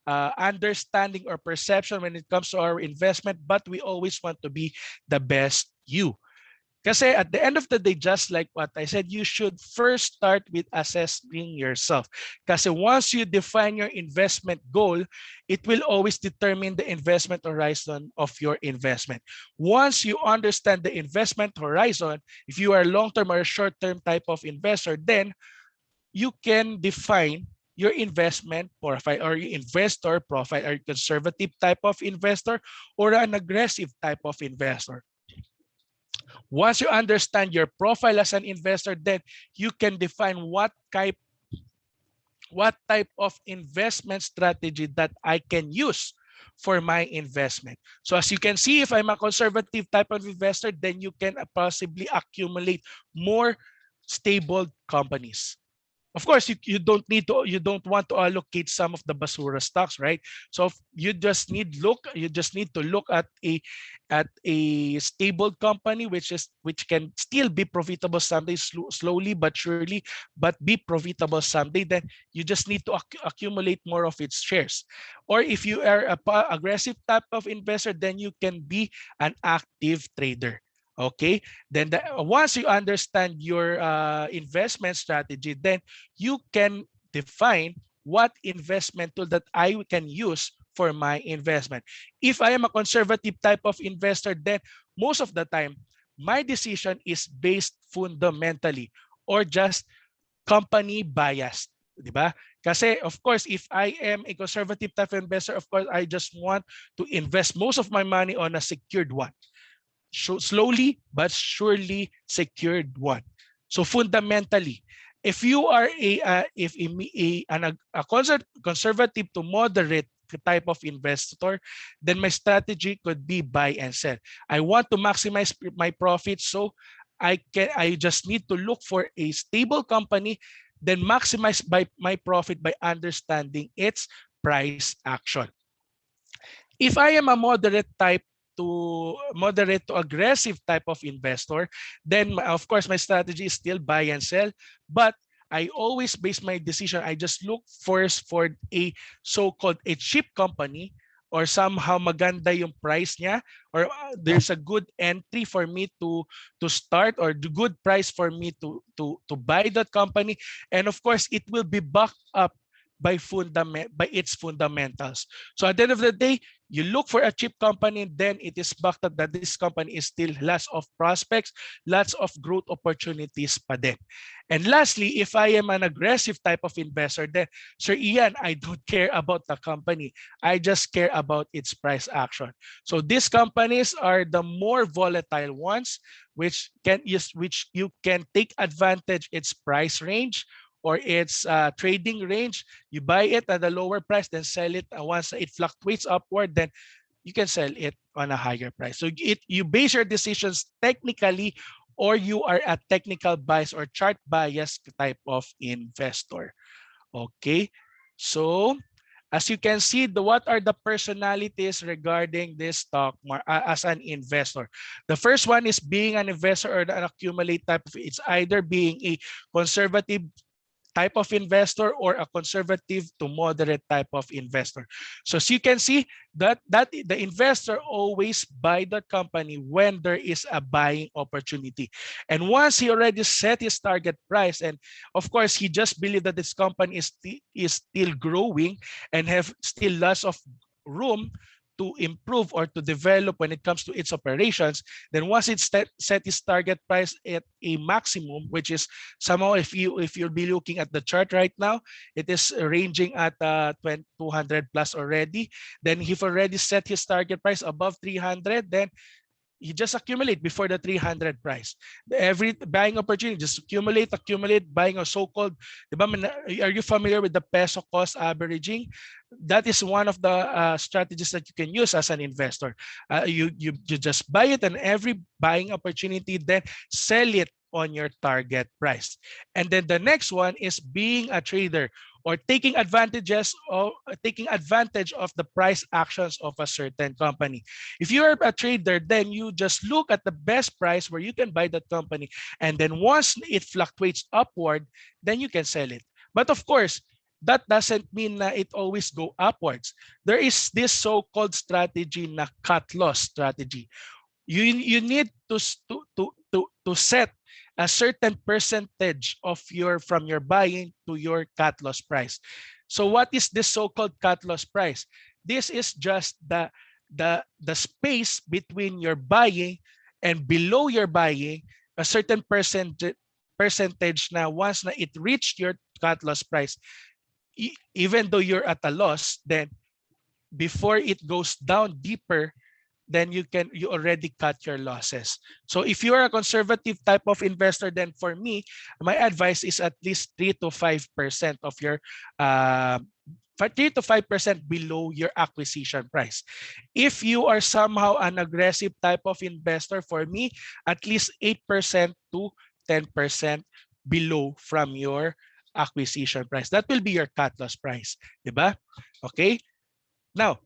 understanding or perception when it comes to our investment, but we always want to be the best you. Kasi at the end of the day, just like what I said, you should first start with assessing yourself. Kasi once you define your investment goal, it will always determine the investment horizon of your investment. Once you understand the investment horizon, if you are a long-term or a short-term type of investor, then you can define your investment profile, or your investor profile. Are you a conservative type of investor or an aggressive type of investor? Once you understand your profile as an investor, then you can define what type of investment strategy that I can use for my investment. So as you can see, if I'm a conservative type of investor, then you can possibly accumulate more stable companies. Of course, you don't want to allocate some of the basura stocks, right? So you just need to look at a stable company which can still be profitable someday, slowly but surely, but be profitable someday. Then you just need to accumulate more of its shares. Or if you are a aggressive type of investor, then you can be an active trader. Okay, then once you understand your investment strategy, then you can define what investment tool that I can use for my investment. If I am a conservative type of investor, then most of the time, my decision is based fundamentally or just company biased. Diba? Kasi of course, if I am a conservative type of investor, of course, I just want to invest most of my money on a secured one. Slowly but surely secured one. So fundamentally, if you are a conservative to moderate type of investor, then my strategy could be buy and sell. I want to maximize my profits, so I just need to look for a stable company, then maximize my profit by understanding its price action. If I am a moderate to aggressive type of investor, then of course my strategy is still buy and sell, but I always base my decision. I just look first for a so-called a cheap company, or somehow maganda yung price niya, or there's a good entry for me to start, or the good price for me to buy that company. And of course, it will be backed up by its fundamentals. So at the end of the day, you look for a cheap company, then it is backed up that this company is still lots of prospects, lots of growth opportunities pa din. And lastly, if I am an aggressive type of investor, then Sir Ian, I don't care about the company. I just care about its price action. So these companies are the more volatile ones, which you can take advantage its price range or its trading range. You buy it at a lower price, then sell it once it fluctuates upward, then you can sell it on a higher price. So you base your decisions technically, or you are a technical bias or chart bias type of investor. Okay, so As you can see, what are the personalities regarding this stock as an investor? The first one is being an investor or an accumulate type of, it's either being a conservative type of investor or a conservative to moderate type of investor. So as you can see that the investor always buy the company when there is a buying opportunity. And once he already set his target price, and of course he just believe that this company is still growing and have still lots of room to improve or to develop when it comes to its operations, then once it's set its target price at a maximum, which is somehow, if you'll be looking at the chart right now, it is ranging at 200 plus already. Then he've already set his target price above 300, then you just accumulate before the 300 price. Every buying opportunity, just accumulate, buying a so-called, are you familiar with the peso cost averaging? That is one of the strategies that you can use as an investor. You just buy it, and every buying opportunity, then sell it on your target price. And then the next one is being a trader, or taking advantage of the price actions of a certain company. If you are a trader, then you just look at the best price where you can buy that company, and then once it fluctuates upward, then you can sell it. But of course, that doesn't mean that it always go upwards. There is this so-called strategy na cut loss strategy. You need to set a certain percentage of your from your buying to your cut loss price. So what is this so-called cut loss price? This is just the space between your buying and below your buying, a certain percentage na once na it reached your cut loss price, even though you're at a loss, then before it goes down deeper, then you already cut your losses. So if you are a conservative type of investor, then for me, my advice is at least 3 to 5% of your 3 to 5% below your acquisition price. If you are somehow an aggressive type of investor, for me, at least 8% to 10% below from your acquisition price. That will be your cut loss price, diba? Okay. Now,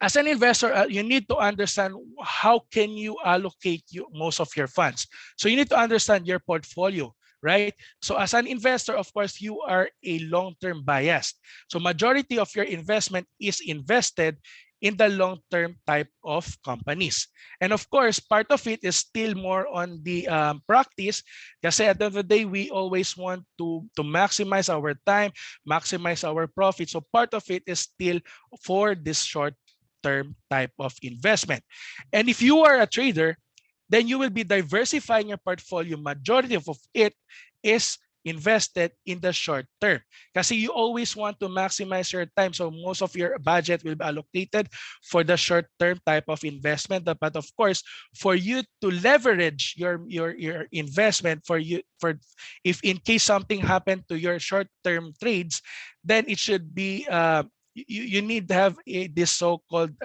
as an investor, you need to understand how can you allocate most of your funds. So you need to understand your portfolio, right? So as an investor, of course, you are a long-term biased. So majority of your investment is invested in the long-term type of companies. And of course, part of it is still more on the practice. Kasi at the end of the day, we always want to maximize our time, maximize our profit. So part of it is still for this short-term type of investment. And if you are a trader, then you will be diversifying your portfolio. Majority of it is invested in the short term. Kasi you always want to maximize your time. So most of your budget will be allocated for the short term type of investment. But of course, for you to leverage your investment, for if in case something happened to your short term trades, then it should be you need to have this so-called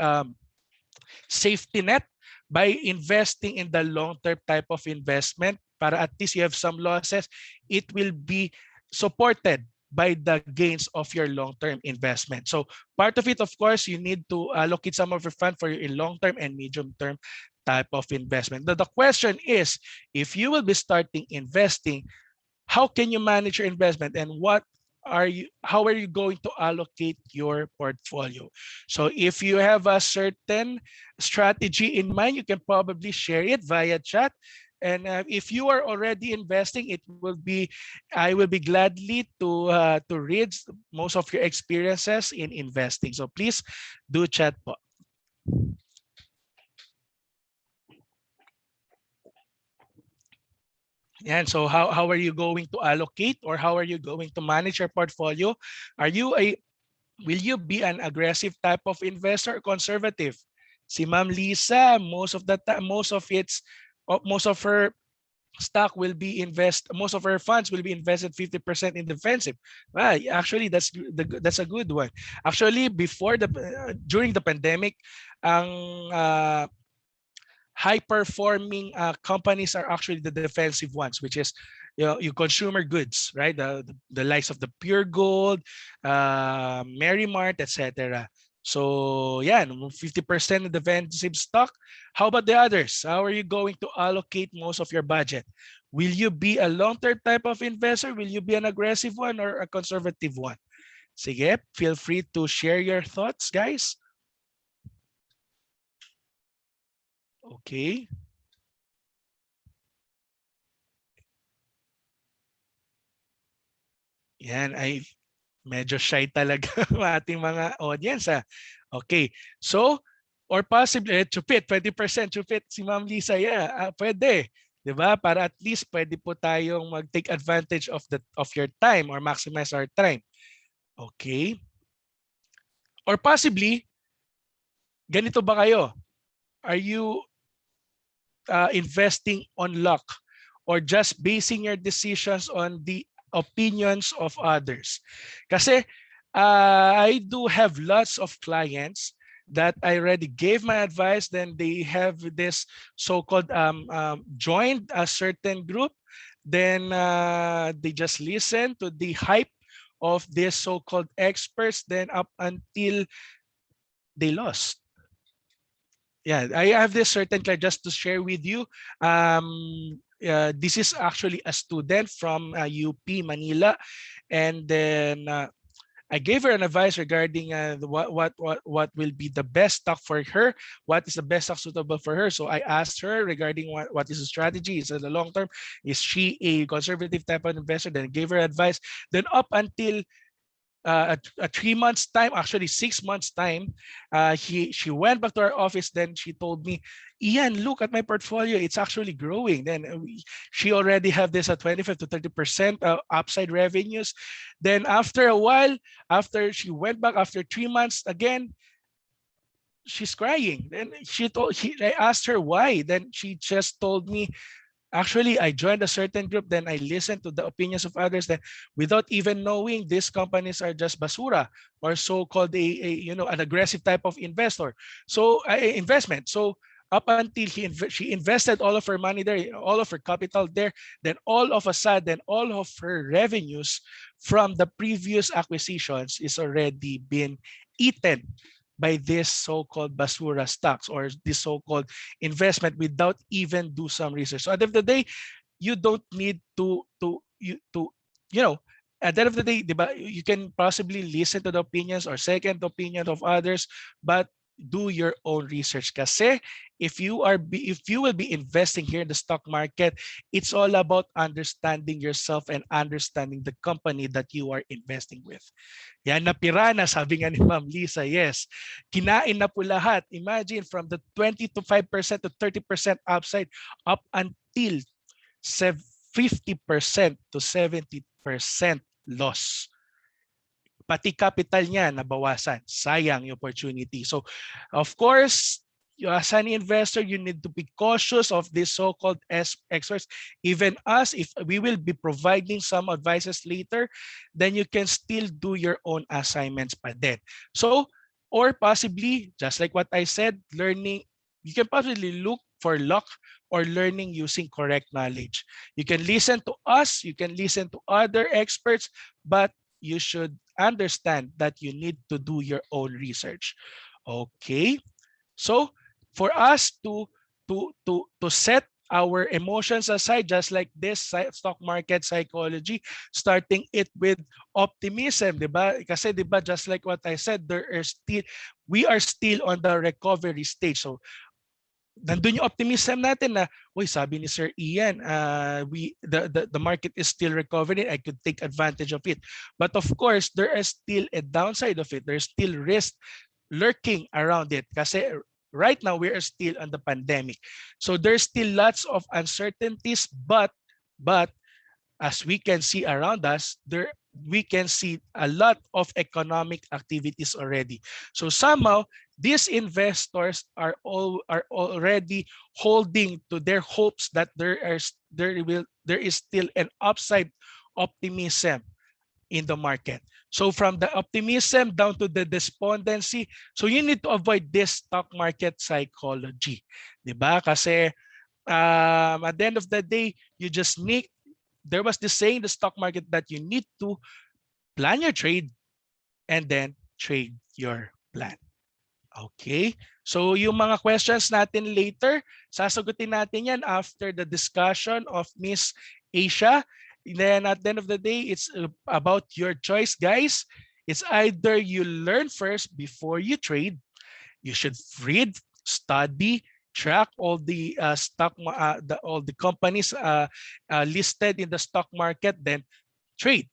safety net by investing in the long-term type of investment. Para at least you have some losses, it will be supported by the gains of your long-term investment. So part of it, of course, you need to allocate some of your fund for your long-term and medium-term type of investment. The question is, if you will be starting investing, how can you manage your investment, and how are you going to allocate your portfolio? So if you have a certain strategy in mind, you can probably share it via chat. And if you are already investing, I will be gladly to read most of your experiences in investing. So please do chat po. And so how are you going to allocate, or how are you going to manage your portfolio? Will you be an aggressive type of investor or conservative? Si Ma'am Lisa, most of her stock will be most of her funds will be invested 50% in defensive. Actually, that's a good one. Actually, during the pandemic, ang high performing companies are actually the defensive ones, which is you consumer goods, right? The likes of the Pure Gold, Mary Mart, etc. So yeah, 50% of the defensive stock. How about the others? How are you going to allocate most of your budget? Will you be a long-term type of investor? Will you be an aggressive one or a conservative one? Sige, feel free to share your thoughts, guys. Okay. Yan, ay medyo shy talaga ang ating mga audience. Okay. So, or possibly, chupit, 20% chupit si Ma'am Lisa. Yeah, pwede. 'Di ba? Para at least pwede po tayong mag-take advantage of your time or maximize our time. Okay. Or possibly, ganito ba kayo? Are you investing on luck or just basing your decisions on the opinions of others? Kasi I do have lots of clients that I already gave my advice, then they have this so-called joined a certain group, then they just listen to the hype of this so-called experts, then up until they lost. Yeah, I have this certain client just to share with you. This is actually a student from UP Manila, and then I gave her an advice regarding what will be the best stock for her, what is the best stock suitable for her. So I asked her regarding what is the strategy, is it a long term, is she a conservative type of investor? Then gave her advice. Then up until a 3 months time, actually 6 months time, she went back to our office. Then she told me, Ian, look at my portfolio, it's actually growing. Then she already have this at 25 to 30% upside revenues. Then after a while, after she went back after 3 months again, she's crying. Then I asked her why. Then she just told me, actually, I joined a certain group, then I listened to the opinions of others, then without even knowing these companies are just basura or so-called an aggressive type of investor. So investment. So up until she invested all of her money there, all of her capital there, then all of a sudden, all of her revenues from the previous acquisitions is already been eaten by this so-called basura stocks or this so-called investment without even do some research. So at the end of the day, you don't need to you know at the end of the day, diba, you can possibly listen to the opinions or second opinion of others, but do your own research. Kasi if you will be investing here in the stock market, it's all about understanding yourself and understanding the company that you are investing with. Yan na pirana, sabi nga ni Ma'am Lisa, yes. Kinain na po lahat. Imagine from the 20 to 5% to 30% upside up until 50% to 70% loss. Pati capital niya nabawasan. Sayang yung opportunity. So, of course, as an investor, you need to be cautious of this so-called experts. Even us, if we will be providing some advices later, then you can still do your own assignments pa din. So, or possibly, just like what I said, learning, you can possibly look for luck or learning using correct knowledge. You can listen to us, you can listen to other experts, but you should understand that you need to do your own research. Okay? So for us to set our emotions aside, just like this stock market psychology, starting it with optimism, diba? Kasi diba, just like what I said, we are still on the recovery stage. So nandun yung optimism natin na, uy, sabi ni Sir Ian, the market is still recovering. I could take advantage of it. But of course, there is still a downside of it. There's still risk lurking around it. Kasi right now, we are still on the pandemic. So there's still lots of uncertainties, but as we can see around us, we can see a lot of economic activities already. So somehow, these investors are already holding to their hopes that there is still an upside optimism in the market. So from the optimism down to the despondency, so you need to avoid this stock market psychology. Diba? Kasi at the end of the day, you just need there was this saying in the stock market that you need to plan your trade and then trade your plan. Okay? So yung mga questions natin later, sasagutin natin yan after the discussion of Miss Asia. Then at the end of the day, it's about your choice, guys. It's either you learn first before you trade. You should read, study, track all the all the companies listed in the stock market, then trade.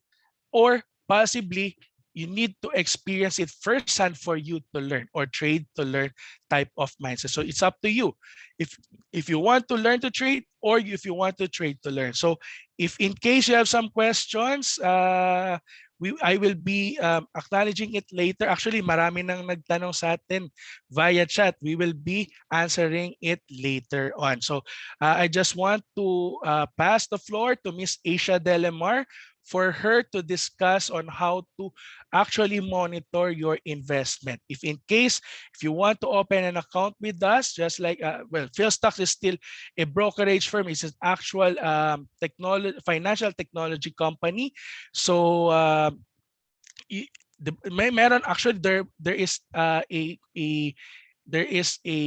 Or possibly you need to experience it firsthand for you to learn, or trade to learn type of mindset. So it's up to you if you want to learn to trade, or if you want to trade to learn. So if in case you have some questions, I will be acknowledging it later. Actually, marami nang nagtanong sa atin via chat. We will be answering it later on. So I just want to pass the floor to Miss Asia Delamar for her to discuss on how to actually monitor your investment. If in case, if you want to open an account with us, just like, well, PhilStocks is still a brokerage firm. It's an actual financial technology company. So meron actually there is a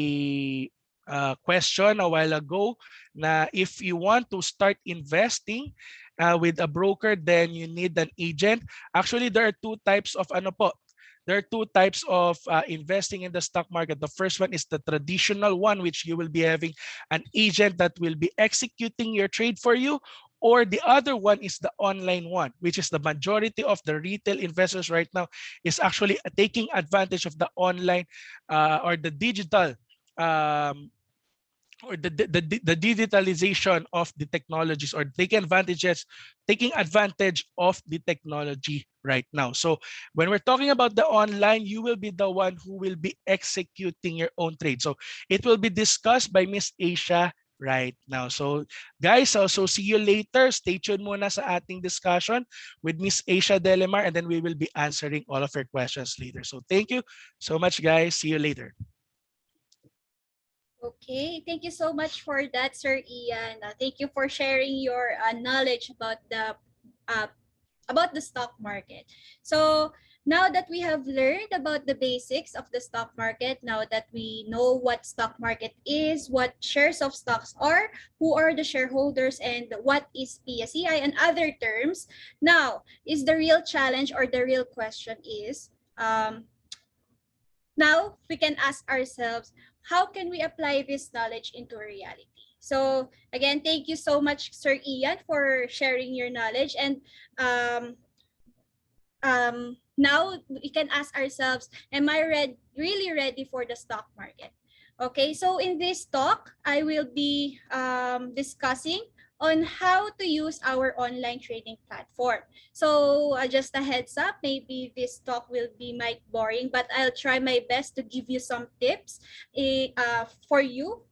question a while ago na if you want to start investing with a broker, then you need an agent. Actually, there are two types of There are two types of investing in the stock market. The first one is the traditional one, which you will be having an agent that will be executing your trade for you. Or the other one is the online one, which is the majority of the retail investors right now is actually taking advantage of the online or the digital or the digitalization of the technologies, or taking advantage of the technology right now. So when we're talking about the online, you will be the one who will be executing your own trade. So it will be discussed by Miss Asia right now. So guys, also see you later. Stay tuned muna sa ating discussion with Miss Asia Delamar, and then we will be answering all of your questions later. So thank you so much, guys. See you later. Okay, thank you so much for that, Sir Ian. Thank you for sharing your knowledge uh, about the stock market. So now that we have learned about the basics of the stock market, now that we know what stock market is, what shares of stocks are, who are the shareholders, and what is PSEI and other terms, now is the real challenge, or the real question is, now we can ask ourselves, how can we apply this knowledge into reality? So again, thank you so much, Sir Ian, for sharing your knowledge. And now we can ask ourselves, am I really ready for the stock market? Okay, so in this talk, I will be discussing on how to use our online trading platform. So just a heads up, maybe this talk will be might boring, but I'll try my best to give you some tips for you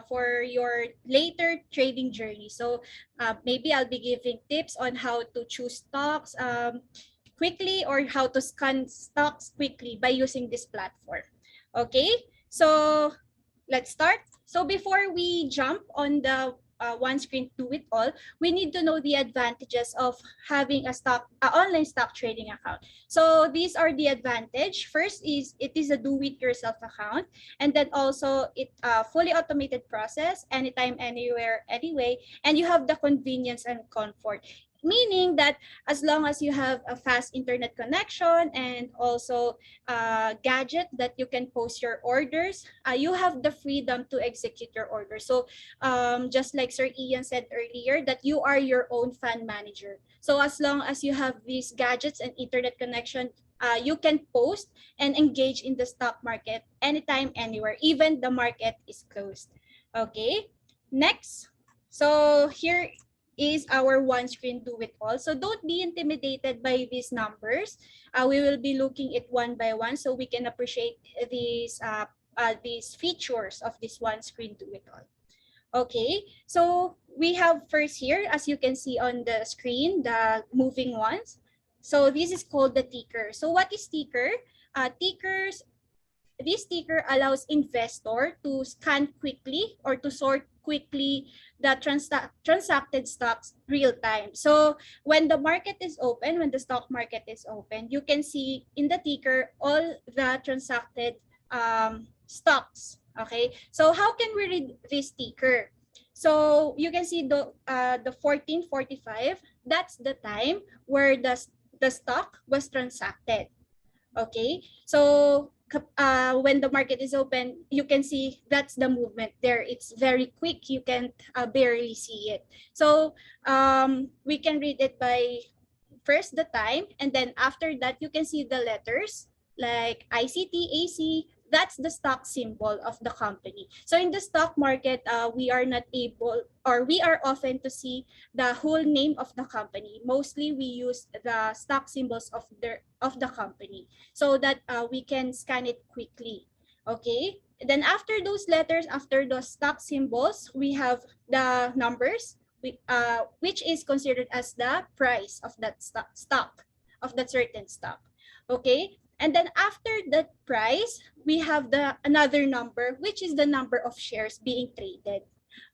for your later trading journey. So maybe I'll be giving tips on how to choose stocks quickly, or how to scan stocks quickly by using this platform. Okay, so let's start. So before we jump on the one screen do it all, we need to know the advantages of having a online stock trading account. So these are the advantage. First is it is a do it yourself account, and then also it fully automated process, anytime, anywhere, anyway, and you have the convenience and comfort, meaning that as long as you have a fast internet connection and also a gadget that you can post your orders, you have the freedom to execute your order. So just like Sir Ian said earlier, that you are your own fund manager. So as long as you have these gadgets and internet connection, you can post and engage in the stock market anytime, anywhere, even the market is closed. Okay, next. So here is our one screen do it all. So don't be intimidated by these numbers. We will be looking at one by one so we can appreciate these features of this one screen do it all. Okay, so we have first here, as you can see on the screen, the moving ones. So this is called the ticker. So what is ticker? This ticker allows investor to scan quickly or to sort quickly the transacted stocks real time. So when the market is open, when the stock market is open, you can see in the ticker all the transacted stocks. Okay, so how can we read this ticker? So you can see the 1445. That's the time where the stock was transacted. Okay, so when the market is open, you can see that's the movement there. It's very quick. You can barely see it. So we can read it by first the time, and then after that you can see the letters like ICTAC. That's the stock symbol of the company. So in the stock market, we are not able, or we are often to see the whole name of the company. Mostly we use the stock symbols of the company so that we can scan it quickly. Okay, then after those letters, after the stock symbols, we have the numbers, which is considered as the price of that stock, of that certain stock. Okay, and then after that price, we have the another number, which is the number of shares being traded.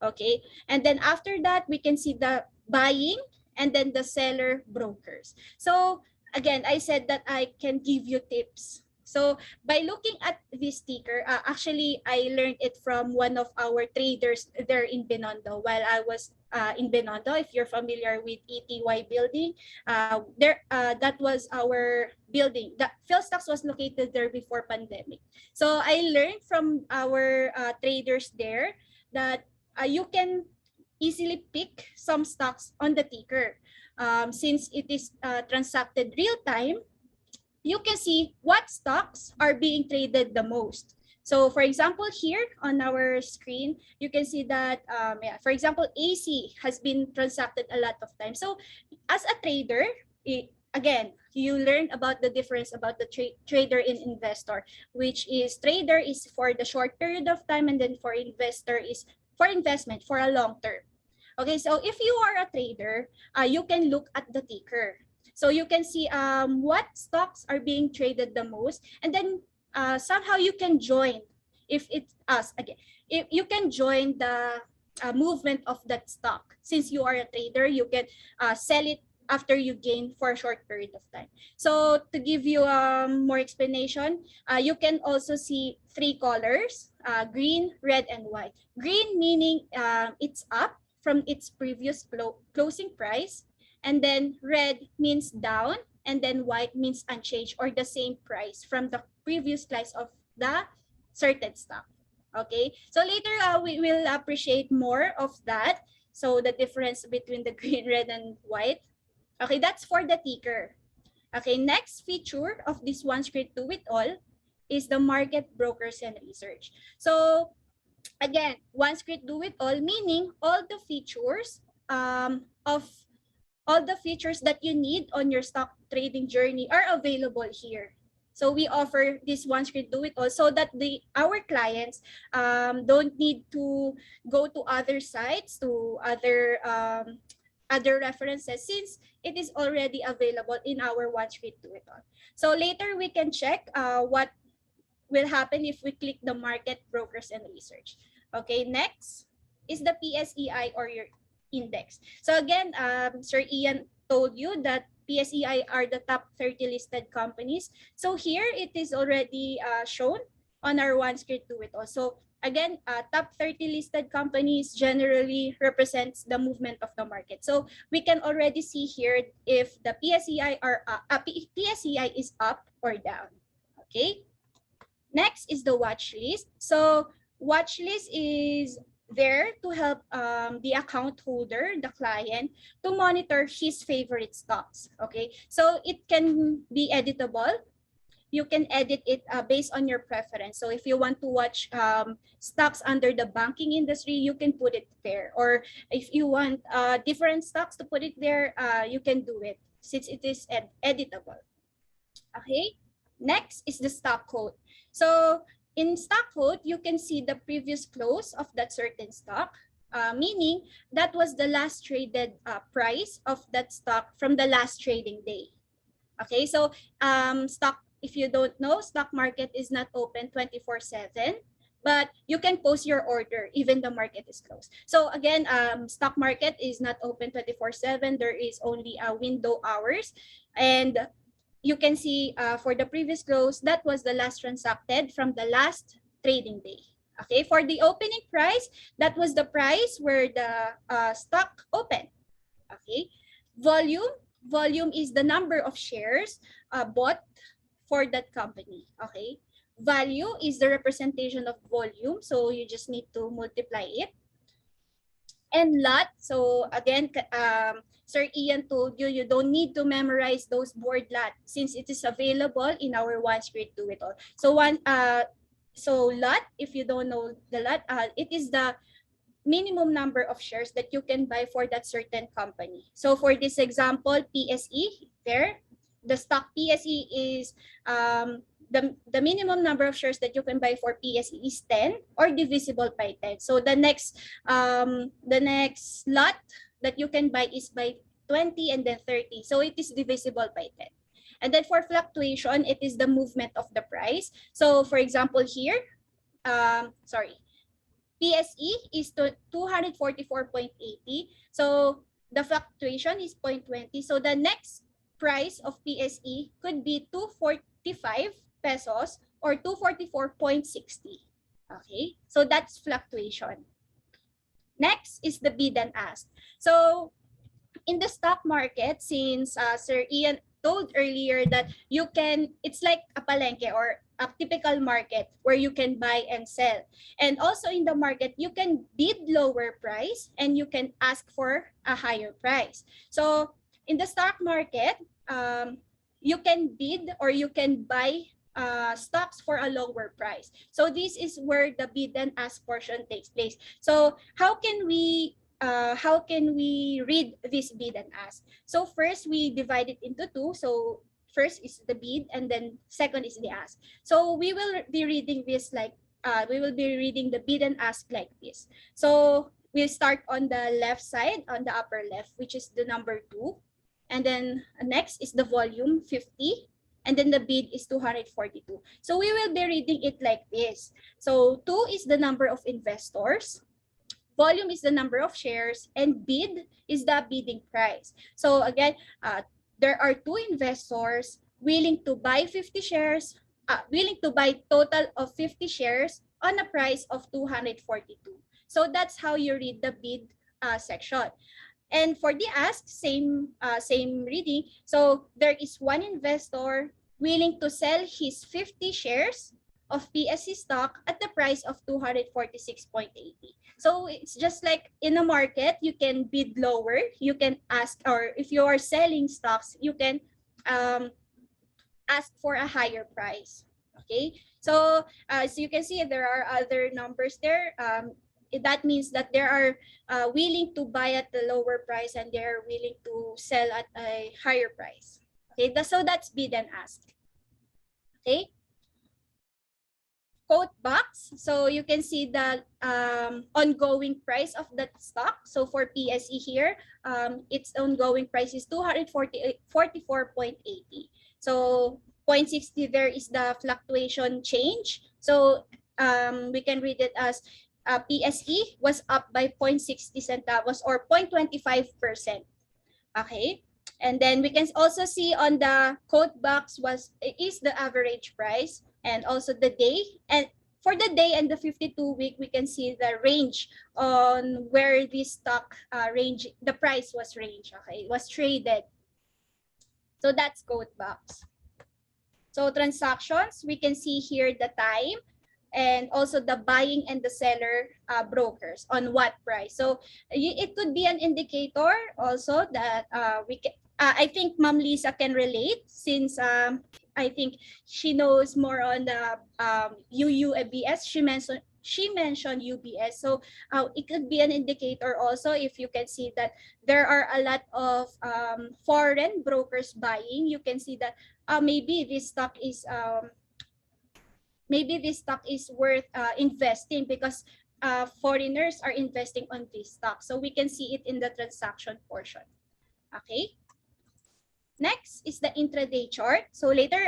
Okay, and then after that, we can see the buying and then the seller brokers. So again, I said that I can give you tips. So by looking at this sticker, actually I learned it from one of our traders there in Binondo while I was in Binondo. If you're familiar with ETY building, that was our building. The Philstocks was located there before pandemic. So I learned from our traders there that you can easily pick some stocks on the ticker. Since it is transacted real time, you can see what stocks are being traded the most. So for example, here on our screen, you can see that, for example, AC has been transacted a lot of times. So as a trader, again, you learn about the difference about the trader and investor, which is trader is for the short period of time, and then for investor is for investment for a long term. Okay, so if you are a trader, you can look at the ticker. So you can see what stocks are being traded the most, and then somehow you can join. If it's us again, if you can join the movement of that stock, since you are a trader, you can sell it after you gain for a short period of time. So to give you more explanation, you can also see three colors: green, red, and white. Green meaning it's up from its previous closing price. And then red means down, and then white means unchanged or the same price from the previous price of the certain stock. Okay, so later we will appreciate more of that. So the difference between the green, red, and white. Okay, that's for the ticker. Okay, next feature of this one script do it all is the market brokers and research. So again, one script do it all, meaning all the features of all the features that you need on your stock trading journey are available here. So we offer this one script do it all so that our clients don't need to go to other sites, to other references, since it is already available in our one script do it all. So later we can check what will happen if we click the market brokers and research. Okay, next is the PSEI or your index. So again, Sir Ian told you that PSEI are the top 30 listed companies. So here it is already shown on our one script do it all. So again, top 30 listed companies generally represents the movement of the market. So we can already see here if the PSEI PSEI is up or down. Okay. Next is the watch list. So watch list is there to help the account holder, the client, to monitor his favorite stocks. Okay, so it can be editable. You can edit it based on your preference. So if you want to watch stocks under the banking industry, you can put it there. Or if you want different stocks to put it there, you can do it since it is editable. Okay, next is the stock code. So in stock code, you can see the previous close of that certain stock, meaning that was the last traded price of that stock from the last trading day. Okay, so stock, if you don't know, stock market is not open 24/7, but you can post your order even the market is closed. So again, stock market is not open 24/7. There is only a window hours, and you can see for the previous close, that was the last transacted from the last trading day. Okay, for the opening price, that was the price where the stock opened. Okay, volume is the number of shares bought for that company. Okay, value is the representation of volume, so you just need to multiply it. And lot, so again, Sir Ian told you, you don't need to memorize those board lot since it is available in our one script do it all. So so lot, if you don't know the lot, it is the minimum number of shares that you can buy for that certain company. So for this example, PSE, there, the stock PSE is the minimum number of shares that you can buy for PSE is 10 or divisible by 10. So the next lot that you can buy is by 20 and then 30. So it is divisible by 10. And then for fluctuation, it is the movement of the price. So for example here, PSE is to 244.80. So the fluctuation is 0.20. So the next price of PSE could be 245 pesos or 244.60. Okay, so that's fluctuation. Next is the bid and ask. So in the stock market, since Sir Ian told earlier that you can, it's like a palenque or a typical market where you can buy and sell. And also in the market, you can bid lower price and you can ask for a higher price. So in the stock market, you can bid or you can buy stocks for a lower price. So this is where the bid and ask portion takes place. So how can we read this bid and ask? So first we divide it into two. So first is the bid and then second is the ask. So we will be reading this like we will be reading the bid and ask like this. So we'll start on the left side, on the upper left, which is the number 2. And then next is the volume 50. And then the bid is 242. So we will be reading it like this. So 2 is the number of investors, volume is the number of shares, and bid is the bidding price. So again, there are 2 investors willing to buy 50 shares, willing to buy total of 50 shares on a price of 242. So that's how you read the bid section. And for the ask, same reading. So there is 1 investor willing to sell his 50 shares of PSC stock at the price of 246.80. So it's just like in a market, you can bid lower, you can ask, or if you are selling stocks, you can ask for a higher price. Okay, so as you can see, there are other numbers there. That means that they are willing to buy at the lower price and they're willing to sell at a higher price. Okay, so that's bid and ask. Okay. Quote box. So you can see the ongoing price of that stock. So for PSE here, its ongoing price is 244.80. So 0.60 there is the fluctuation change. So we can read it as PSE was up by 0.60 centavos or 0.25%. Okay. And then we can also see on the quote box is the average price and also the day. And for the day and the 52-week, we can see the range on where this stock the price was range. Okay, it was traded. So that's quote box. So transactions, we can see here the time and also the buying and the seller brokers on what price. So it could be an indicator also that we can. I think Ma'am Lisa can relate since I think she knows more on the UUBS. She mentioned UBS. So it could be an indicator also if you can see that there are a lot of foreign brokers buying. You can see that maybe this stock is worth investing because foreigners are investing on this stock. So we can see it in the transaction portion. Okay. Next is the intraday chart. So later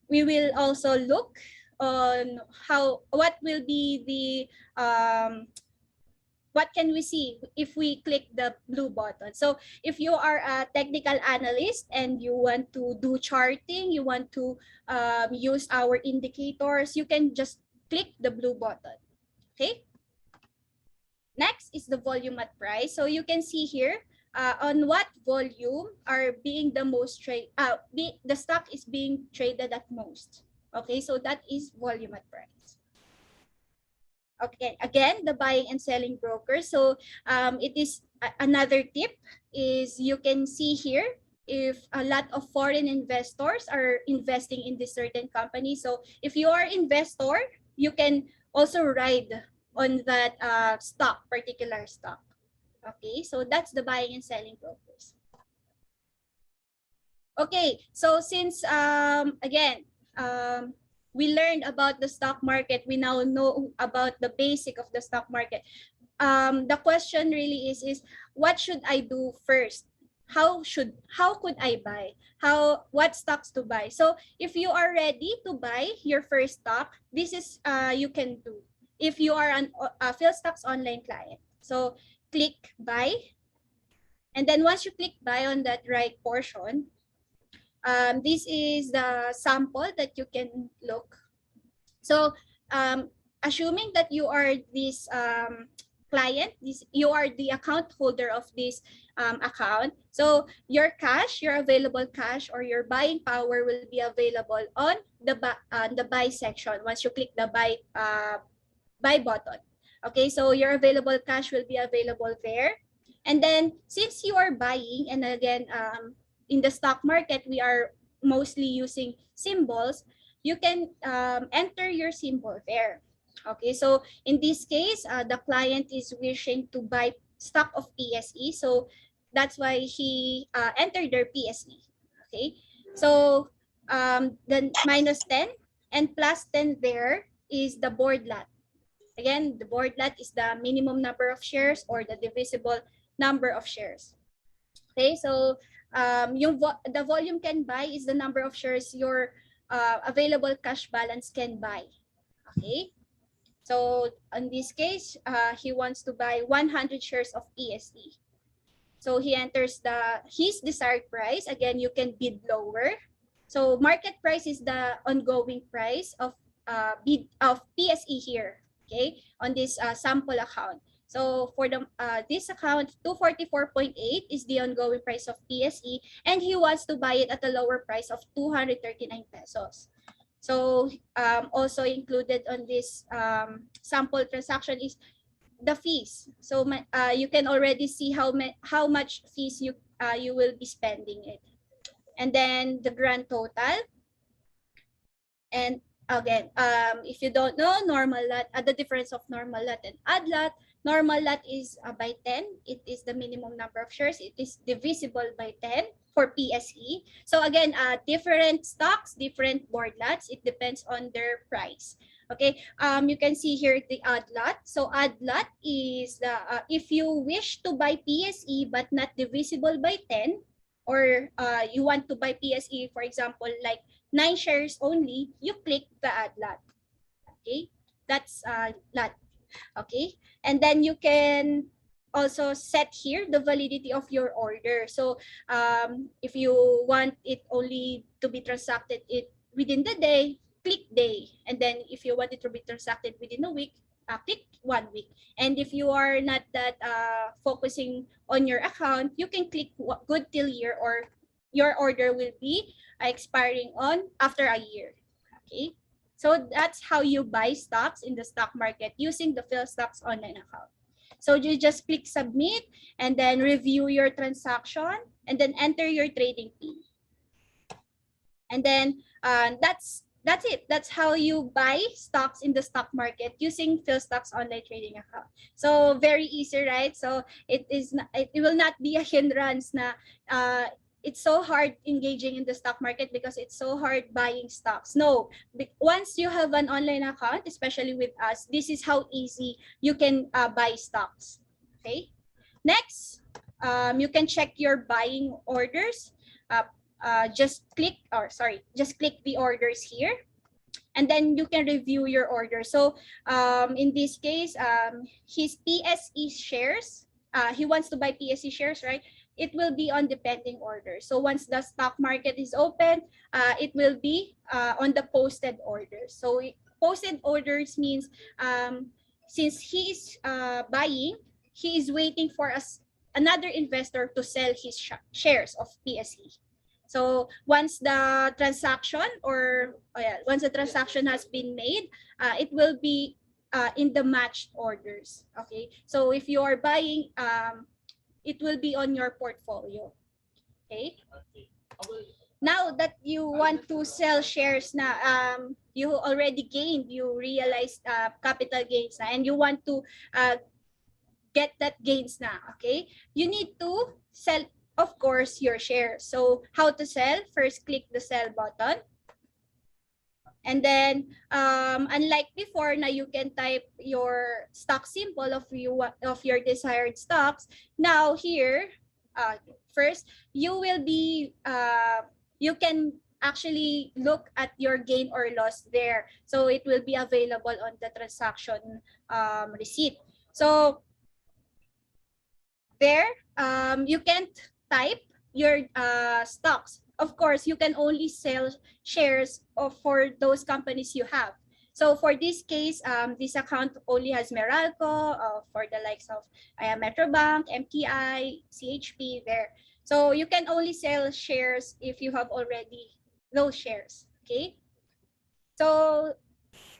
we will also look what will be the what can we see if we click the blue button. So if you are a technical analyst and you want to do charting, you want to use our indicators, you can just click the blue button. Okay. Next is the volume at price. So you can see here on what volume are being the most trade. The stock is being traded at most. Okay, so that is volume at price. Okay, again, the buying and selling broker. So it is another tip is you can see here if a lot of foreign investors are investing in this certain company. So if you are investor, you can also ride on that particular stock. Okay, so that's the buying and selling brokers. Okay, so since again, we learned about the stock market, we now know about the basic of the stock market. The question really is what should I do first? How could I buy? What stocks to buy? So if you are ready to buy your first stock, this is you can do. If you are a PhilStocks online client, so click buy, and then once you click buy on that right portion, this is the sample that you can look. So assuming that you are this client, you are the account holder of this account, so your available cash or your buying power will be available on the buy section once you click the buy button. Okay, so your available cash will be available there. And then since you are buying, and again, in the stock market, we are mostly using symbols, you can enter your symbol there. Okay, so in this case, the client is wishing to buy stock of PSE. So that's why he entered their PSE. Okay, so then -10 and +10 there is the board lot. Again, the board lot is the minimum number of shares or the divisible number of shares. Okay, so the volume can buy is the number of shares your available cash balance can buy. Okay, so in this case, he wants to buy 100 shares of PSE. So he enters his desired price. Again, you can bid lower. So market price is the ongoing price of PSE here. Okay, on this sample account. So for this account, 244.8 is the ongoing price of PSE, and he wants to buy it at a lower price of 239 pesos. So also included on this sample transaction is the fees. So you can already see how much fees you will be spending it, and then the grand total. And again, if you don't know, normal lot, the difference of normal lot and odd lot. Normal lot is by 10. It is the minimum number of shares. It is divisible by 10 for PSE. So again, different stocks, different board lots. It depends on their price. Okay, you can see here the odd lot. So odd lot is the if you wish to buy PSE but not divisible by 10, or you want to buy PSE, for example, like 9 shares only, you click the add lot. Okay, that's lot. Okay, and then you can also set here the validity of your order. So if you want it only to be transacted within the day, click day. And then if you want it to be transacted within a week, click 1 week. And if you are not that focusing on your account, you can click good till year, or your order will be expiring on after a year. Okay, so that's how you buy stocks in the stock market using the PhilStocks online account. So you just click submit and then review your transaction and then enter your trading fee. And then that's it. That's how you buy stocks in the stock market using PhilStocks online trading account. So very easy, right? So it will not be a hindrance na it's so hard engaging in the stock market because it's so hard buying stocks. No, once you have an online account, especially with us, this is how easy you can buy stocks. Okay. Next, you can check your buying orders. Just click the orders here. and then you can review your order. So in this case, his PSE shares, he wants to buy PSE shares, right? It will be on the pending order. So once the stock market is open, it will be on the posted orders. So posted orders means since he is buying, he is waiting for us another investor to sell his shares of PSE. So once the transaction once the transaction has been made, it will be in the matched orders. Okay, so if you are buying, it will be on your portfolio. Okay. Now that you want to sell shares na you already gained, you realized capital gains na, and you want to get that gains na, okay? You need to sell, of course, your shares. So how to sell? First, click the sell button. And then, unlike before, na you can type your stock symbol of your desired stocks. Now here, first, you will be, you can actually look at your gain or loss there. So it will be available on the transaction receipt. So there, you can't type your stocks. Of course, you can only sell shares for those companies you have. So for this case, this account only has Meralco for the likes of Metrobank, MTI, CHP there. So you can only sell shares if you have already those shares, okay? So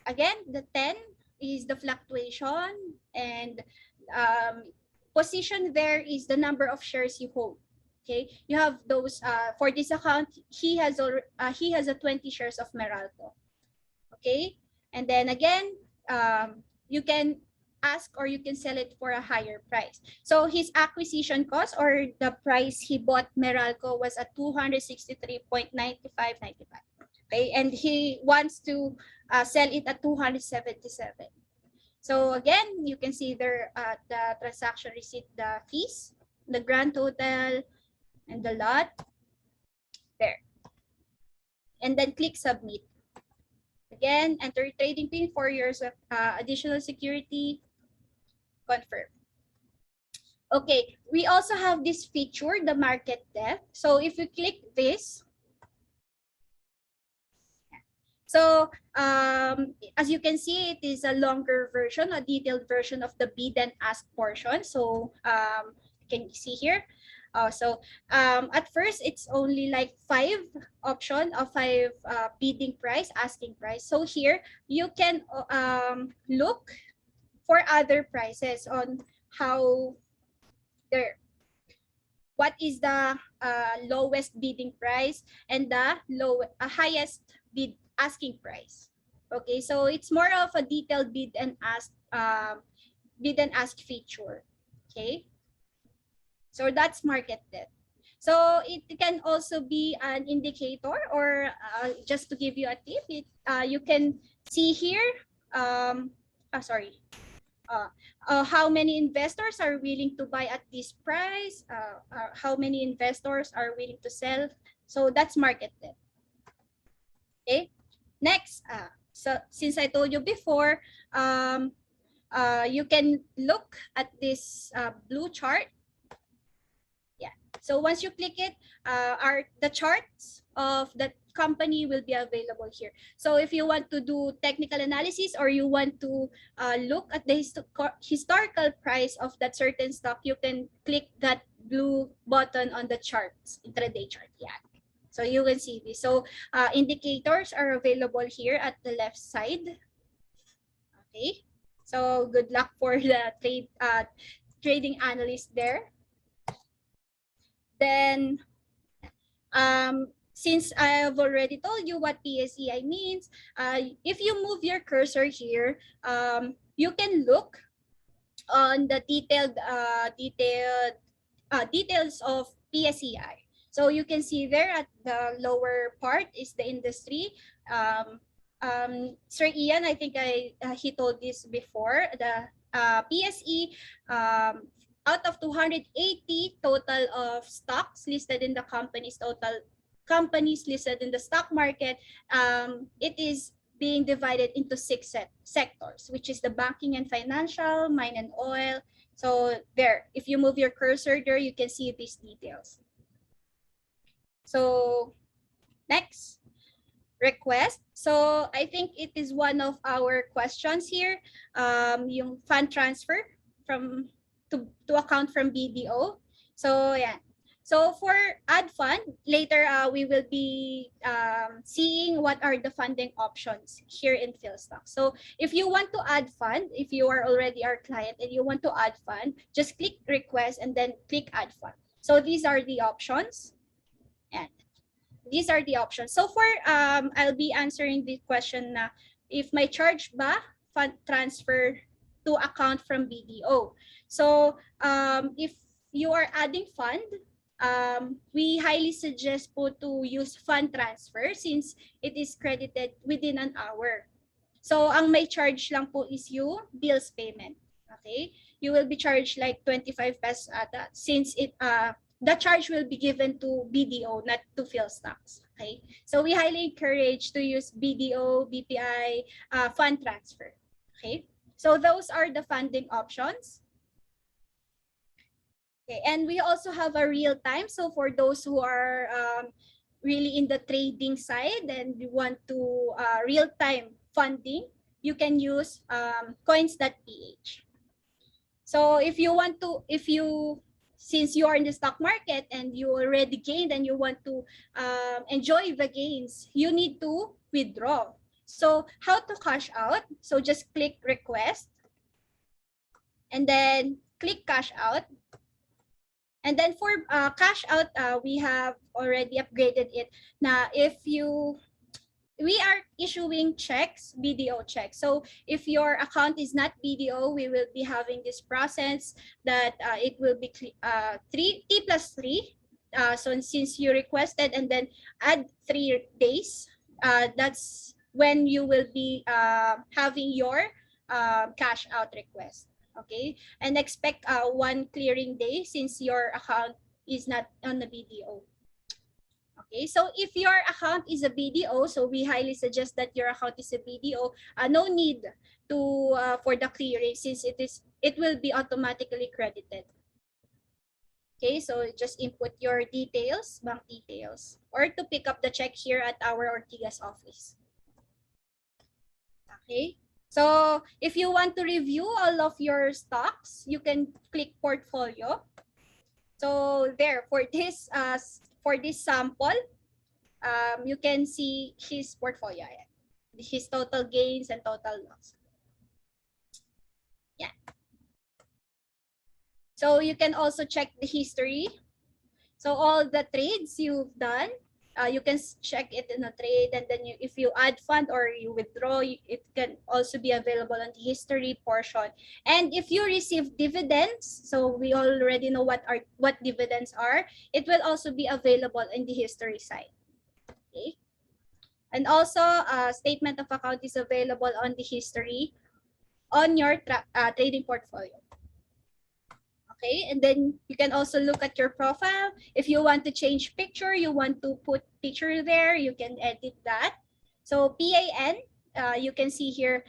again, the 10 is the fluctuation, and position there is the number of shares you hold. Okay, you have those for this account. He has a 20 shares of Meralco. Okay, and then again, you can ask or you can sell it for a higher price. So his acquisition cost or the price he bought Meralco was at 263.9595. Okay, and he wants to sell it at 277. So again, you can see there the transaction receipt, the fees, the grand total, and the lot there. And then click submit. Again, enter trading pin, 4 years of additional security, confirm. Okay, we also have this feature, the market depth. So if you click this, so as you can see, it is a longer version, a detailed version of the bid and ask portion. So can you see here? At first, it's only like 5 option of 5 bidding price, asking price. So here you can look for other prices on how there. What is the lowest bidding price and the highest bid asking price? Okay, so it's more of a detailed bid and ask feature. Okay, so that's market depth. So it can also be an indicator, or just to give you a tip, you can see here. How many investors are willing to buy at this price? How many investors are willing to sell? So that's market depth. Okay. Next, so since I told you before, you can look at this blue chart. Yeah. So once you click it, the charts of the company will be available here. So if you want to do technical analysis or you want to look at the historical price of that certain stock, you can click that blue button on the charts, intraday chart. Yeah. So you can see this. So indicators are available here at the left side. Okay. So good luck for the trading analyst there. Then since I have already told you what PSEI means, if you move your cursor here, you can look on the details of PSEI. So you can see there at the lower part is the industry. Sir Ian, I think he told this before. The PSE, out of 280 total of stocks listed in the company's total companies listed in the stock market, it is being divided into six sectors, which is the banking and financial, mine and oil. So there, if you move your cursor there, you can see these details. So next, request. So I think it is one of our questions here, yung fund transfer from to account from BDO. So yeah. So for add fund, later we will be seeing what are the funding options here in PhilStock. So if you want to add fund, if you are already our client and you want to add fund, just click request and then click add fund. So these are the options. And these are the options. So for I'll be answering the question na if may charge ba fund transfer to account from BDO. So if you are adding fund, we highly suggest po to use fund transfer since it is credited within an hour. So ang may charge lang po is yung bills payment. Okay? You will be charged like 25 pesos ata since it the charge will be given to BDO, not to PhilStocks. Okay, so we highly encourage to use BDO, BPI, fund transfer. Okay, so those are the funding options. Okay, and we also have a real time. So for those who are really in the trading side and you want to real time funding, you can use coins.ph. So if you want to, since you are in the stock market and you already gained and you want to enjoy the gains, you need to withdraw. So how to cash out? So just click request and then click cash out. And then for cash out, we have already upgraded it. Now, we are issuing checks, BDO checks. So if your account is not BDO, we will be having this process that it will be T plus 3. So since you requested and then add 3 days, that's when you will be having your cash out request. Okay, and expect 1 clearing day since your account is not on the BDO. Okay, so if your account is a BDO, so we highly suggest that your account is a BDO. No need to for the clearing since it will be automatically credited. Okay, so just input your details, bank details, or to pick up the check here at our Ortigas office. Okay, so if you want to review all of your stocks, you can click portfolio. So there for this sample, you can see his portfolio, his total gains and total loss. Yeah. So you can also check the history. So all the trades you've done, you can check it in a trade, and then if you add fund or you withdraw, it can also be available on the history portion. And if you receive dividends, so we already know what dividends are, it will also be available in the history side. Okay. And also, statement of account is available on the history on your trading portfolio. Okay, and then you can also look at your profile. If you want to change picture, you want to put picture there, you can edit that. So PAN, you can see here,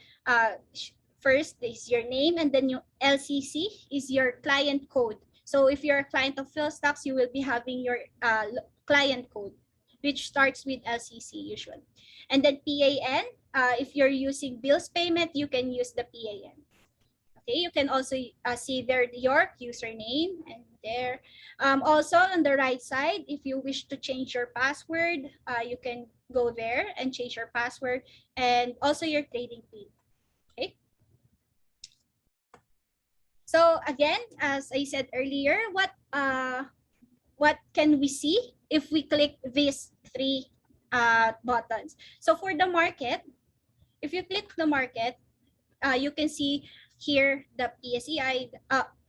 first is your name, and then your LCC is your client code. So if you're a client of PhilStocks, you will be having your client code, which starts with LCC usually. And then PAN, if you're using bills payment, you can use the PAN. Okay, you can also see there your username and there. Also on the right side, if you wish to change your password, you can go there and change your password and also your trading pin. Okay. So again, as I said earlier, what can we see if we click these 3 buttons? So for the market, if you click the market, you can see here the PSEI,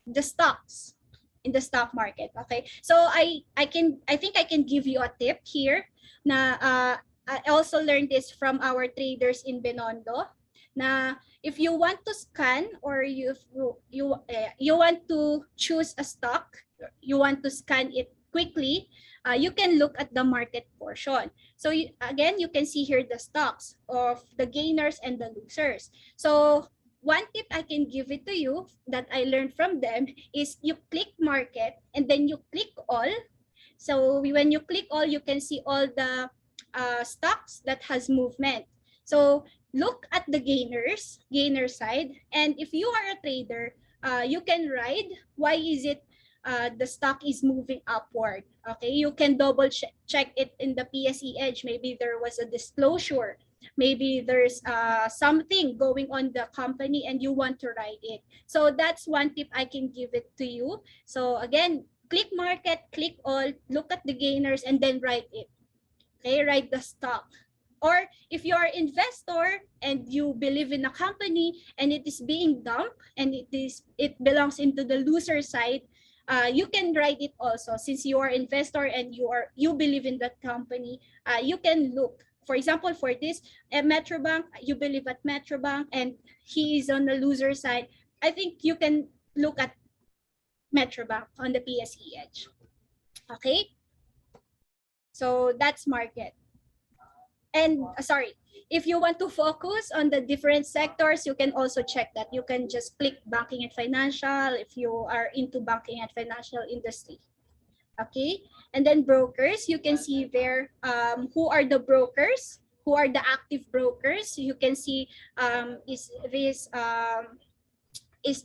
the stocks in the stock market. Okay, so I think I can give you a tip here. Na I also learned this from our traders in Binondo. Na if you want to scan or you want to choose a stock, you want to scan it quickly, you can look at the market portion. So again, you can see here the stocks of the gainers and the losers. So one tip I can give it to you that I learned from them is you click market and then you click all. So when you click all, you can see all the stocks that has movement. So look at the gainer side, and if you are a trader, you can ride why is it the stock is moving upward. Okay, you can double check it in the PSE Edge. Maybe there was a disclosure. Maybe there's something going on the company and you want to ride it. So that's one tip I can give it to you. So again, click market, click all, look at the gainers, and then write it. Okay, write the stock. Or if you are investor and you believe in a company and it is being dumped and it belongs into the loser side, you can write it also. Since you are investor and you believe in that company, you can look. For example, for this Metrobank, you believe at Metrobank and he is on the loser side. I think you can look at Metrobank on the PSE Edge. Okay, so that's market. And sorry, if you want to focus on the different sectors, you can also check that. You can just click banking and financial if you are into banking and financial industry. Okay, and then brokers, you can see there who are the brokers, who are the active brokers. You can see is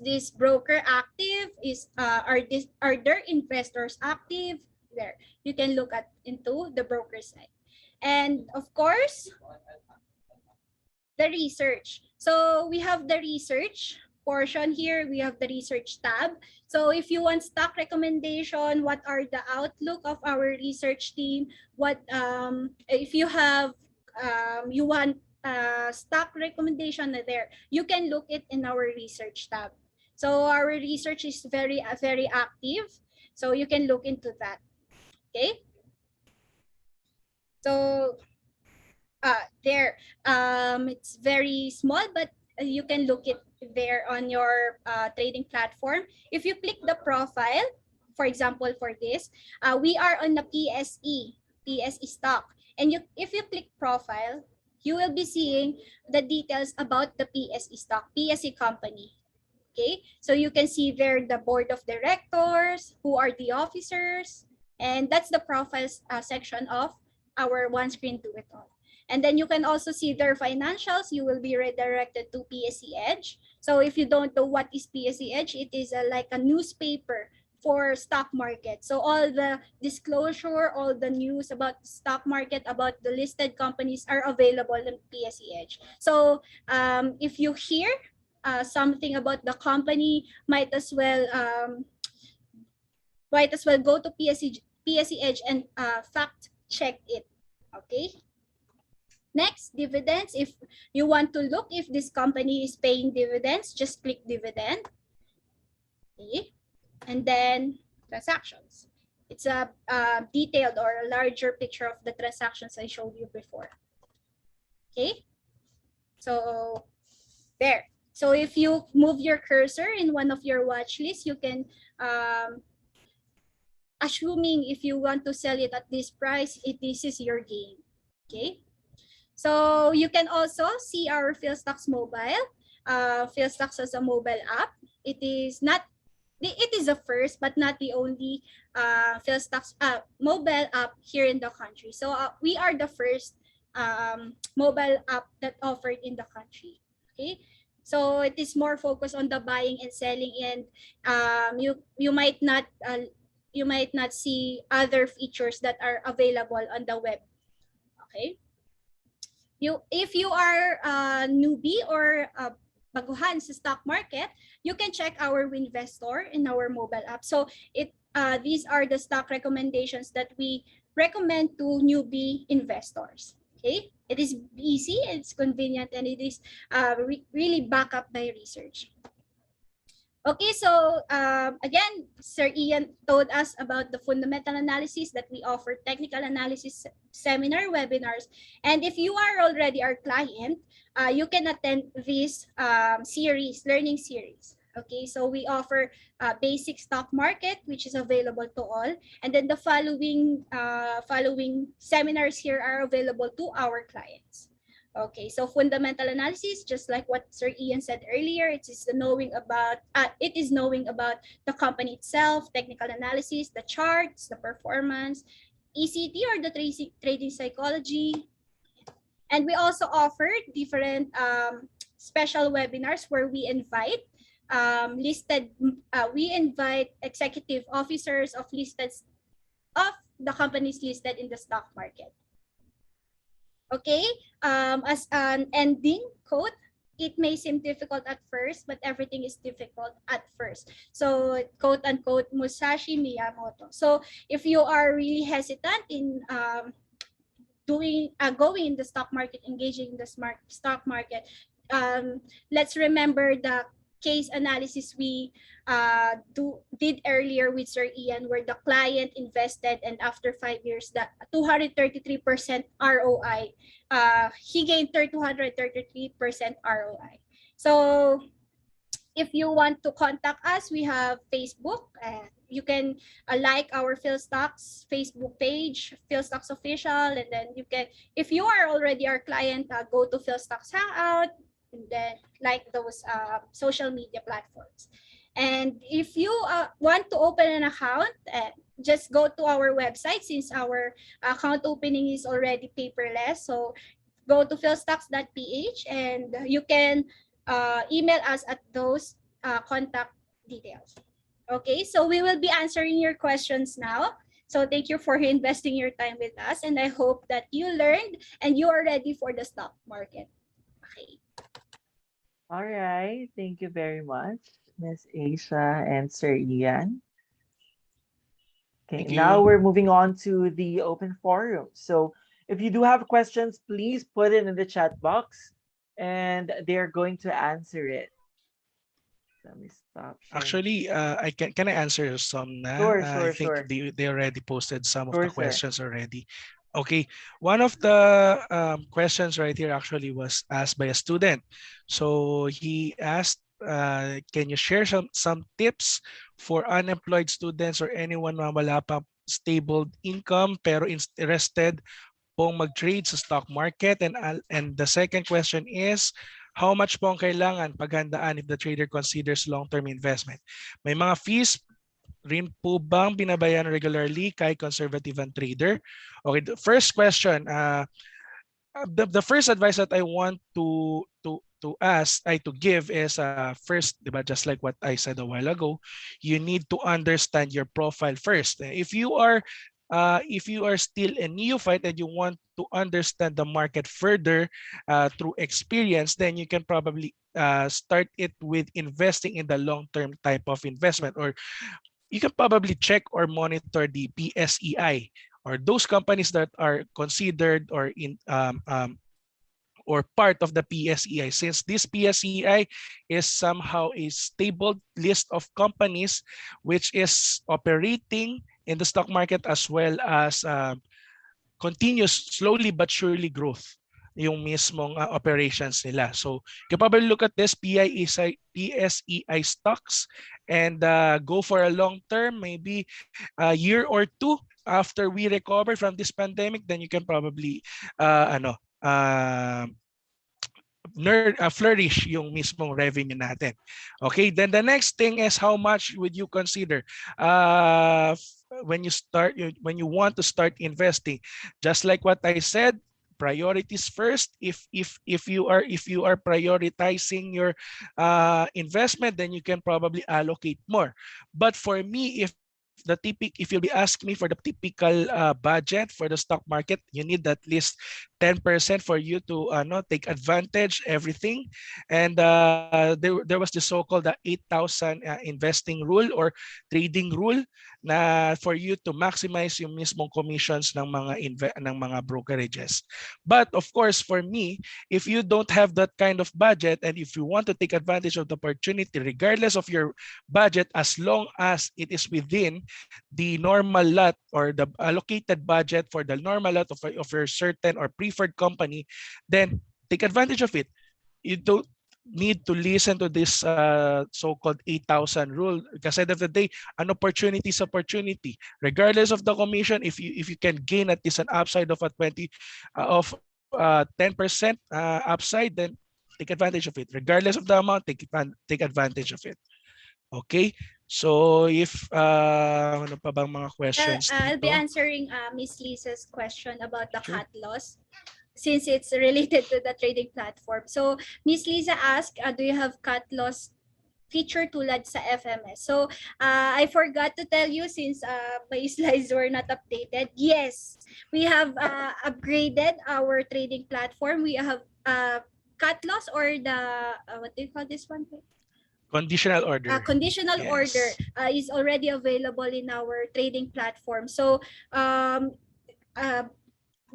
this broker active? Are there investors active? There, you can look at into the broker side. And of course, the research. So we have the research portion here. We have the research tab. So if you want stock recommendation, what are the outlook of our research team? What if you have you want stock recommendation there, you can look it in our research tab. So our research is very active. So you can look into that. Okay. So there, it's very small, but you can look it there on your trading platform. If you click the profile, for example, for this, we are on the PSE stock. And if you click profile, you will be seeing the details about the PSE stock, PSE company. Okay, so you can see there the board of directors, who are the officers, and that's the profiles section of our one screen do it all. And then you can also see their financials. You will be redirected to PSE Edge. So if you don't know what is PSE Edge, it is like a newspaper for stock market. So all the disclosure, all the news about the stock market, about the listed companies are available in PSE Edge. So if you hear something about the company, might as well go to PSE Edge and fact check it. Okay. Next, dividends. If you want to look if this company is paying dividends, just click dividend. Okay. And then transactions. It's a detailed or a larger picture of the transactions I showed you before. Okay. So there. So if you move your cursor in one of your watch lists, you can, assuming if you want to sell it at this price, this is your gain. Okay. So you can also see our PhilStocks mobile. PhilStocks as a mobile app. It is a first, but not the only PhilStocks mobile app here in the country. So we are the first mobile app that offered in the country. Okay, so it is more focused on the buying and selling, and you might not see other features that are available on the web. Okay. If you are a newbie or baguhan sa stock market, you can check our Winvestor in our mobile app. So these are the stock recommendations that we recommend to newbie investors. Okay, it is easy, it's convenient, and it is really backed up by research. Okay, so again, Sir Ian told us about the fundamental analysis that we offer, technical analysis seminar webinars. And if you are already our client, you can attend this learning series. Okay, so we offer basic stock market, which is available to all, and then the following seminars here are available to our clients. Okay, so fundamental analysis, just like what Sir Ian said earlier, it is knowing about the company itself, technical analysis, the charts, the performance, ECT or the trading psychology, and we also offer different special webinars where we invite executive officers of the companies listed in the stock market. Okay, as an ending quote, it may seem difficult at first, but everything is difficult at first. So, quote unquote, Musashi Miyamoto. So, if you are really hesitant in going in the stock market, engaging in the stock market, let's remember the case analysis we did earlier with Sir Ian, where the client invested and after 5 years, the 233% ROI, he gained 233% ROI. So if you want to contact us, we have Facebook. You can like our PhilStocks Facebook page, PhilStocks Official, and then you can, if you are already our client, go to PhilStocks Hangout, and then like those social media platforms. And if you want to open an account, just go to our website since our account opening is already paperless. So go to philstocks.ph and you can email us at those contact details. Okay, so we will be answering your questions now. So thank you for investing your time with us, and I hope that you learned and you are ready for the stock market. Okay. All right. Thank you very much, Miss Asia and Sir Ian. Okay, Thank now you. we're moving on to the open forum. So if you do have questions, please put it in the chat box and they're going to answer it. Let me stop sharing. Actually, can I answer some na? Sure, I sure, think sure. they already posted some of the Sure, sir. questions already. Okay, one of the questions right here actually was asked by a student. So he asked, can you share some tips for unemployed students or anyone na wala pa stable income pero interested pong mag-trade sa stock market? And the second question is, how much po ang kailangan paghandaan if the trader considers long-term investment? May mga fees rin po bang binabayaran regularly kay conservative and trader? Okay, the first question, the first advice that I want to give is first, diba, just like what I said a while ago, you need to understand your profile first. If you are still a neophyte and you want to understand the market further through experience, then you can probably start it with investing in the long-term type of investment, or you can probably check or monitor the PSEI or those companies that are considered or part of the PSEI. Since this PSEI is somehow a stable list of companies which is operating in the stock market as well as continuous slowly but surely growth yung mismong operations nila. So you can probably look at this PSEI stocks and go for a long term, maybe a year or two after we recover from this pandemic, then you can probably flourish yung mismong revenue natin. Okay, then the next thing is how much would you consider when you want to start investing? Just like what I said, priorities first. If you are prioritizing your investment, then you can probably allocate more. But for me, if you'll be asking me for the typical budget for the stock market, you need at least 10% for you to take advantage everything. And there was the so-called 8,000 investing rule or trading rule na for you to maximize yung mismong commissions ng mga brokerages. But of course, for me, if you don't have that kind of budget and if you want to take advantage of the opportunity, regardless of your budget, as long as it is within the normal lot or the allocated budget for the normal lot of your certain or preferred company, then take advantage of it. need to listen to this so-called 8,000 rule. Because at the end of the day, an opportunity is opportunity. Regardless of the commission, if you can gain at least an upside of a 10% upside, then take advantage of it. Regardless of the amount, take advantage of it. Okay? So if ano pa bang mga questions I'll be dito? answering Miss Lisa's question about the Sure. cut loss, since it's related to the trading platform. So Miss Lisa asked, do you have cut loss feature tulad sa FMS? So I forgot to tell you, since my slides were not updated. Yes, we have upgraded our trading platform. We have cut loss, or the what do you call this one? Conditional order. Conditional order Yes. is already available in our trading platform. So uh,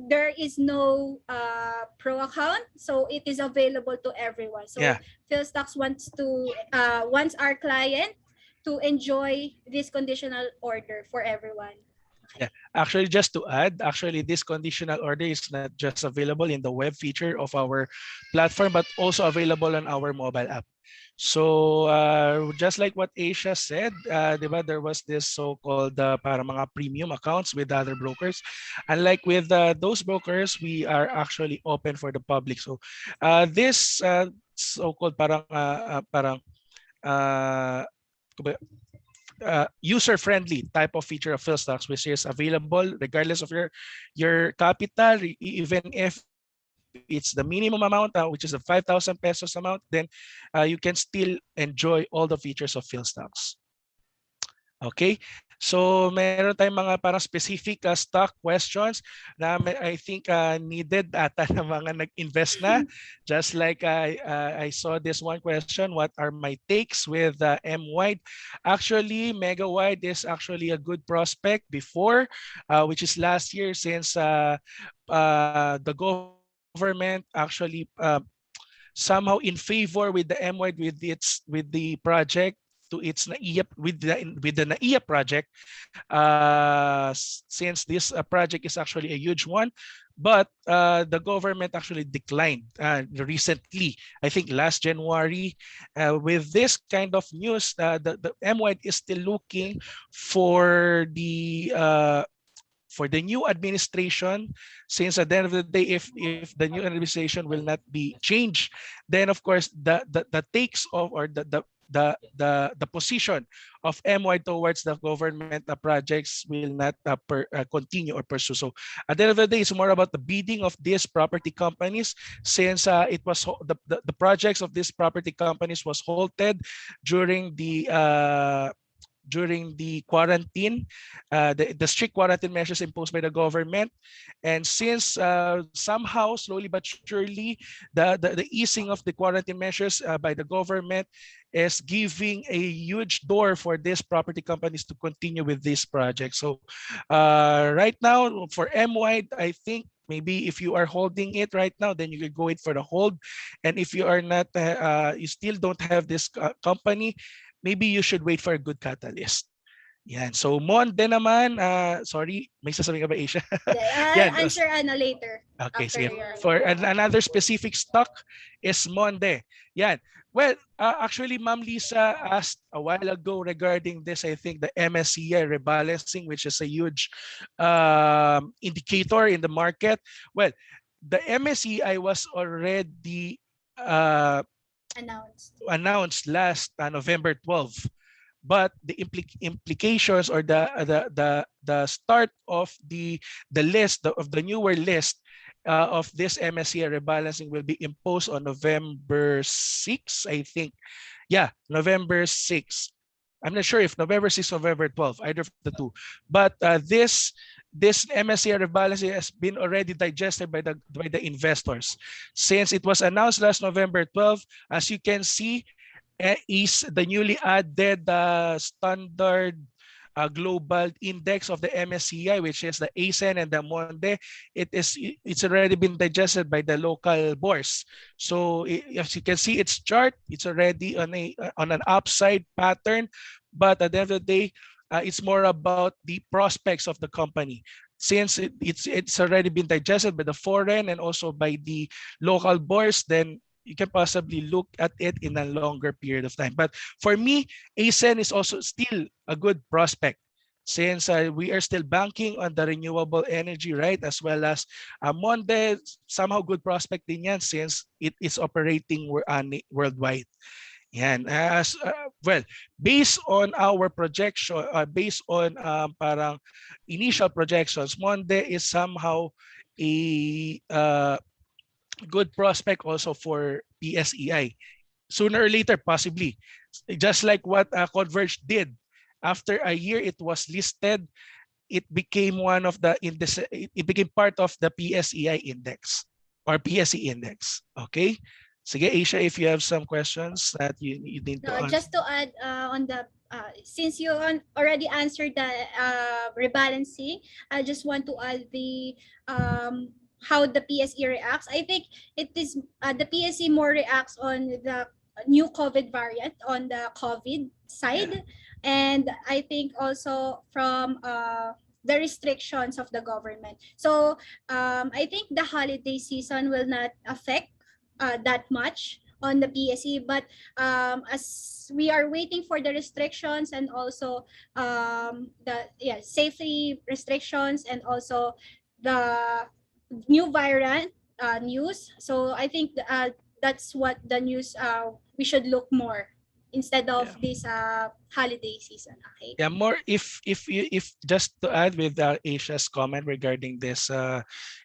there is no pro account, so it is available to everyone. So Yeah. PhilStocks wants our client to enjoy this conditional order for everyone. Yeah, actually, just to add, actually, this conditional order is not just available in the web feature of our platform, but also available on our mobile app. So, just like what Asia said, diba, there was this so-called para mga premium accounts with other brokers. Unlike with those brokers, we are actually open for the public. So, this so-called uh, user-friendly type of feature of PhilStocks, which is available regardless of your capital, even if it's the minimum amount, which is the 5,000 pesos amount, then you can still enjoy all the features of PhilStocks. Okay, so meron tayong mga parang specific stock questions na I think needed ata ng mga nag-invest na. Just like I saw this one question, what are my takes with M-Wide? Actually, Mega Wide is actually a good prospect before, which is last year, since the government actually somehow in favor with the M-Wide with the project to its NAIA with the NAIA project, since this project is actually a huge one, but the government actually declined recently. I think last January, with this kind of news, the MWide is still looking for the new administration, since at the end of the day, if the new administration will not be changed, then of course the takes of, or the position of MY towards the government projects will not continue or pursue. So at the end of the day, it's more about the bidding of these property companies, since it was the projects of these property companies was halted during the quarantine, the strict quarantine measures imposed by the government. And since somehow, slowly but surely, the easing of the quarantine measures by the government is giving a huge door for these property companies to continue with this project. So right now, for M-Wide, I think maybe if you are holding it right now, then you can go in for the hold. And if you are not, you still don't have this company, maybe you should wait for a good catalyst. Yan. So Monde naman, sorry, may sasabihin ka ba, Asia? I'll answer later. Okay, After sige. your... For another specific stock is Monde. Yan. Well, actually, Ma'am Lisa asked a while ago regarding this, I think the MSCI rebalancing, which is a huge indicator in the market. Well, the MSCI was already announced last November 12th, but the implications, or the start of the list of the newer list of this MSCI rebalancing will be imposed on November 6, I think. Yeah, November 6. I'm not sure if November 6 or November 12, either of the two. But this MSCI rebalancing has been already digested by the investors, since it was announced last November 12. As you can see, is the newly added standard global index of the MSCI, which is the ASEN and the Monde. It's already been digested by the local bourse. So as you can see, its chart, it's already on an upside pattern, but at the end of the day, it's more about the prospects of the company. Since it's already been digested by the foreign and also by the local bourse, then you can possibly look at it in a longer period of time. But for me, ASEN is also still a good prospect since we are still banking on the renewable energy, right? As well as Monde, somehow good prospect din yan since it is operating worldwide. Yan. Well, based on our projection, based on parang initial projections, Monde is somehow a good prospect also for PSEI. Sooner or later, possibly. Just like what Converge did. After a year, it was listed. It became one of the index. It became part of the PSEI index or PSE index. Okay. Sige, Asia, if you have some questions that you need to No, answer. just to add on the since you already answered the rebalancing, I just want to add the how the PSE reacts. I think it is the PSE more reacts on the new COVID variant on the COVID Yeah. side, and I think also from the restrictions of the government. So I think the holiday season will not affect that much on the PSE, but as we are waiting for the restrictions and also the safety restrictions and also the new variant news. So I think that's what the news we should look more instead of Yeah. this holiday season. Okay. Yeah, more if just to add with Asia's comment regarding this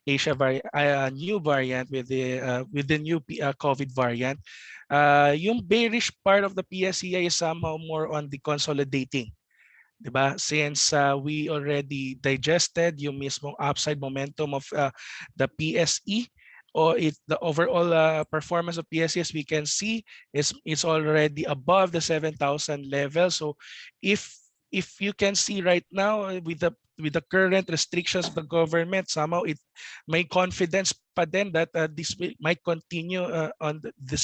new variant with the new COVID variant, yung bearish part of the PSEI is somehow more on the consolidating. Diba? Since we already digested yung mismong upside momentum of the PSE or the overall performance of PSE, as we can see, is already above the 7,000 level. So if you can see right now with the current restrictions of the government, somehow it may confidence pa din that this might continue on the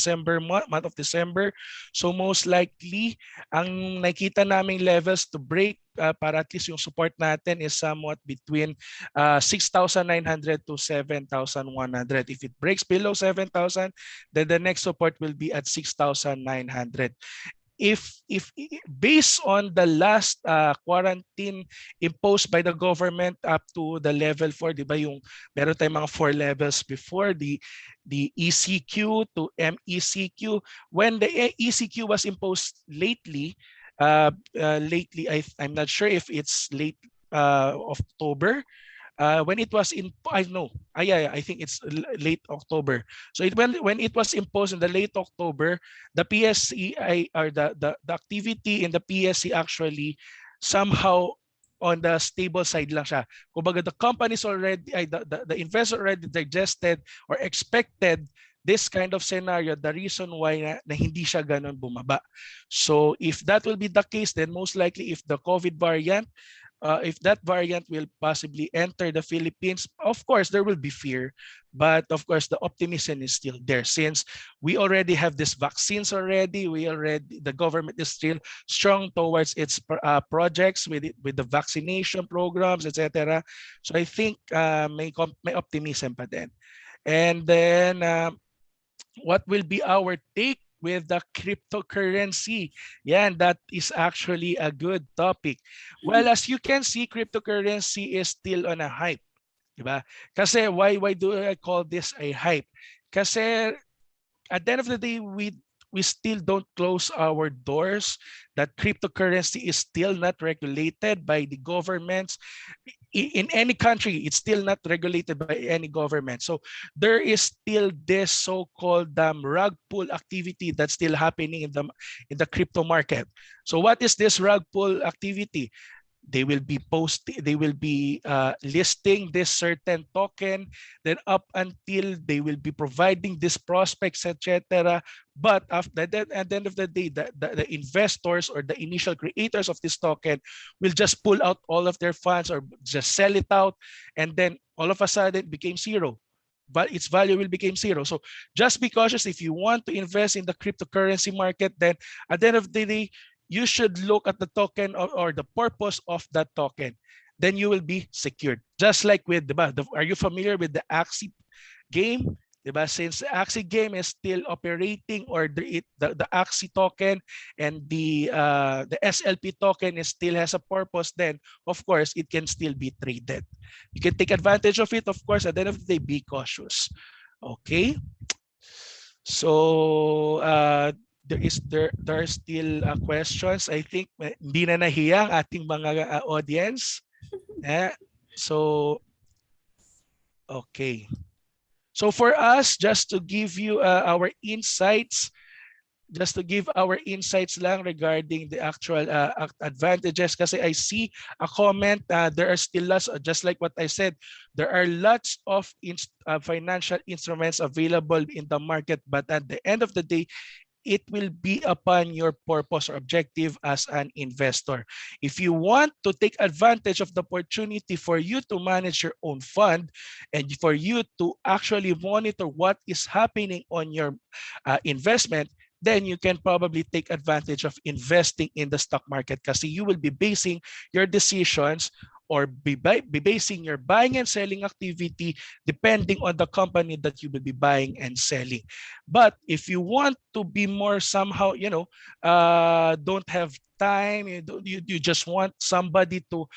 month of December. So most likely ang nakita naming levels to break para at least yung support natin is somewhat between 6,900 to 7,100. If it breaks below 7,000, then the next support will be at 6,900. If based on the last quarantine imposed by the government up to the level 4, di ba yung meron tayong mga 4 levels before the ECQ to MECQ. When the ECQ was imposed lately, I'm not sure if it's late October. When it was in, I know, yeah, I think it's late October. So when it was imposed in the late October, the PSCI or the activity in the PSC actually somehow on the stable side lang siya. Kumbaga the companies already, the investor already digested or expected this kind of scenario, the reason why na hindi siya ganun bumaba. So if that will be the case, then most likely if the COVID variant, if that variant will possibly enter the Philippines, of course, there will be fear. But of course, the optimism is still there since we already have these vaccines already. The government is still strong towards its projects with the vaccination programs, etc. So I think may optimism pa din. And then what will be our take with the cryptocurrency? Yeah, and that is actually a good topic. Well, as you can see, cryptocurrency is still on a hype. Diba? Kasi why do I call this a hype? Kasi at the end of the day, we still don't close our doors that cryptocurrency is still not regulated by the governments in any country. It's still not regulated by any government. So there is still this so-called rug pull activity that's still happening in the crypto market. So what is this rug pull activity? They will be listing this certain token, then up until they will be providing this prospects, etc. But after that, at the end of the day, the investors or the initial creators of this token will just pull out all of their funds or just sell it out, and then all of a sudden it became zero. But its value will become zero. So just be cautious if you want to invest in the cryptocurrency market. Then at the end of the day, you should look at the token or the purpose of that token. Then you will be secured. Just like with are you familiar with the Axie game? Diba? Since Axie game is still operating, or the Axie token and the SLP token is still has a purpose, then of course it can still be traded. You can take advantage of it, of course. At the end of the day, be cautious. Okay. So there are still questions. I think hindi na nahiya ang ating mga audience. So okay. So for us, just to give you our insights, lang regarding the actual advantages, kasi I see a comment, there are still lots, just like what I said, there are lots of financial instruments available in the market, but at the end of the day, it will be upon your purpose or objective as an investor. If you want to take advantage of the opportunity for you to manage your own fund and for you to actually monitor what is happening on your investment, then you can probably take advantage of investing in the stock market, kasi you will be basing your decisions or be basing your buying and selling activity depending on the company that you will be buying and selling. But if you want to be more somehow, don't have time, you just want somebody to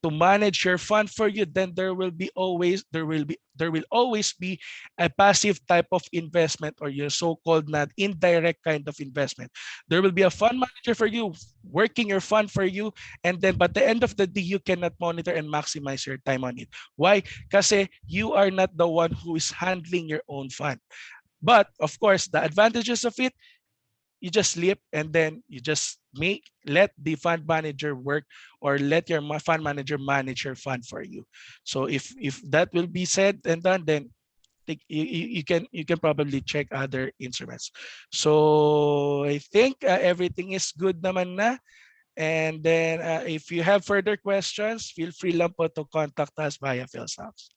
manage your fund for you, then there will always be a passive type of investment, or your so-called not indirect kind of investment. There will be a fund manager for you working your fund for you, and then but the end of the day, you cannot monitor and maximize your time on it. Why? Kasi you are not the one who is handling your own fund. But of course, the advantages of it, you just sleep and then you just let the fund manager work, or let your fund manager manage your fund for you. So if that will be said and done, then you can probably check other instruments. So I think everything is good naman na. And then if you have further questions, feel free lang po to contact us via PhilSounds.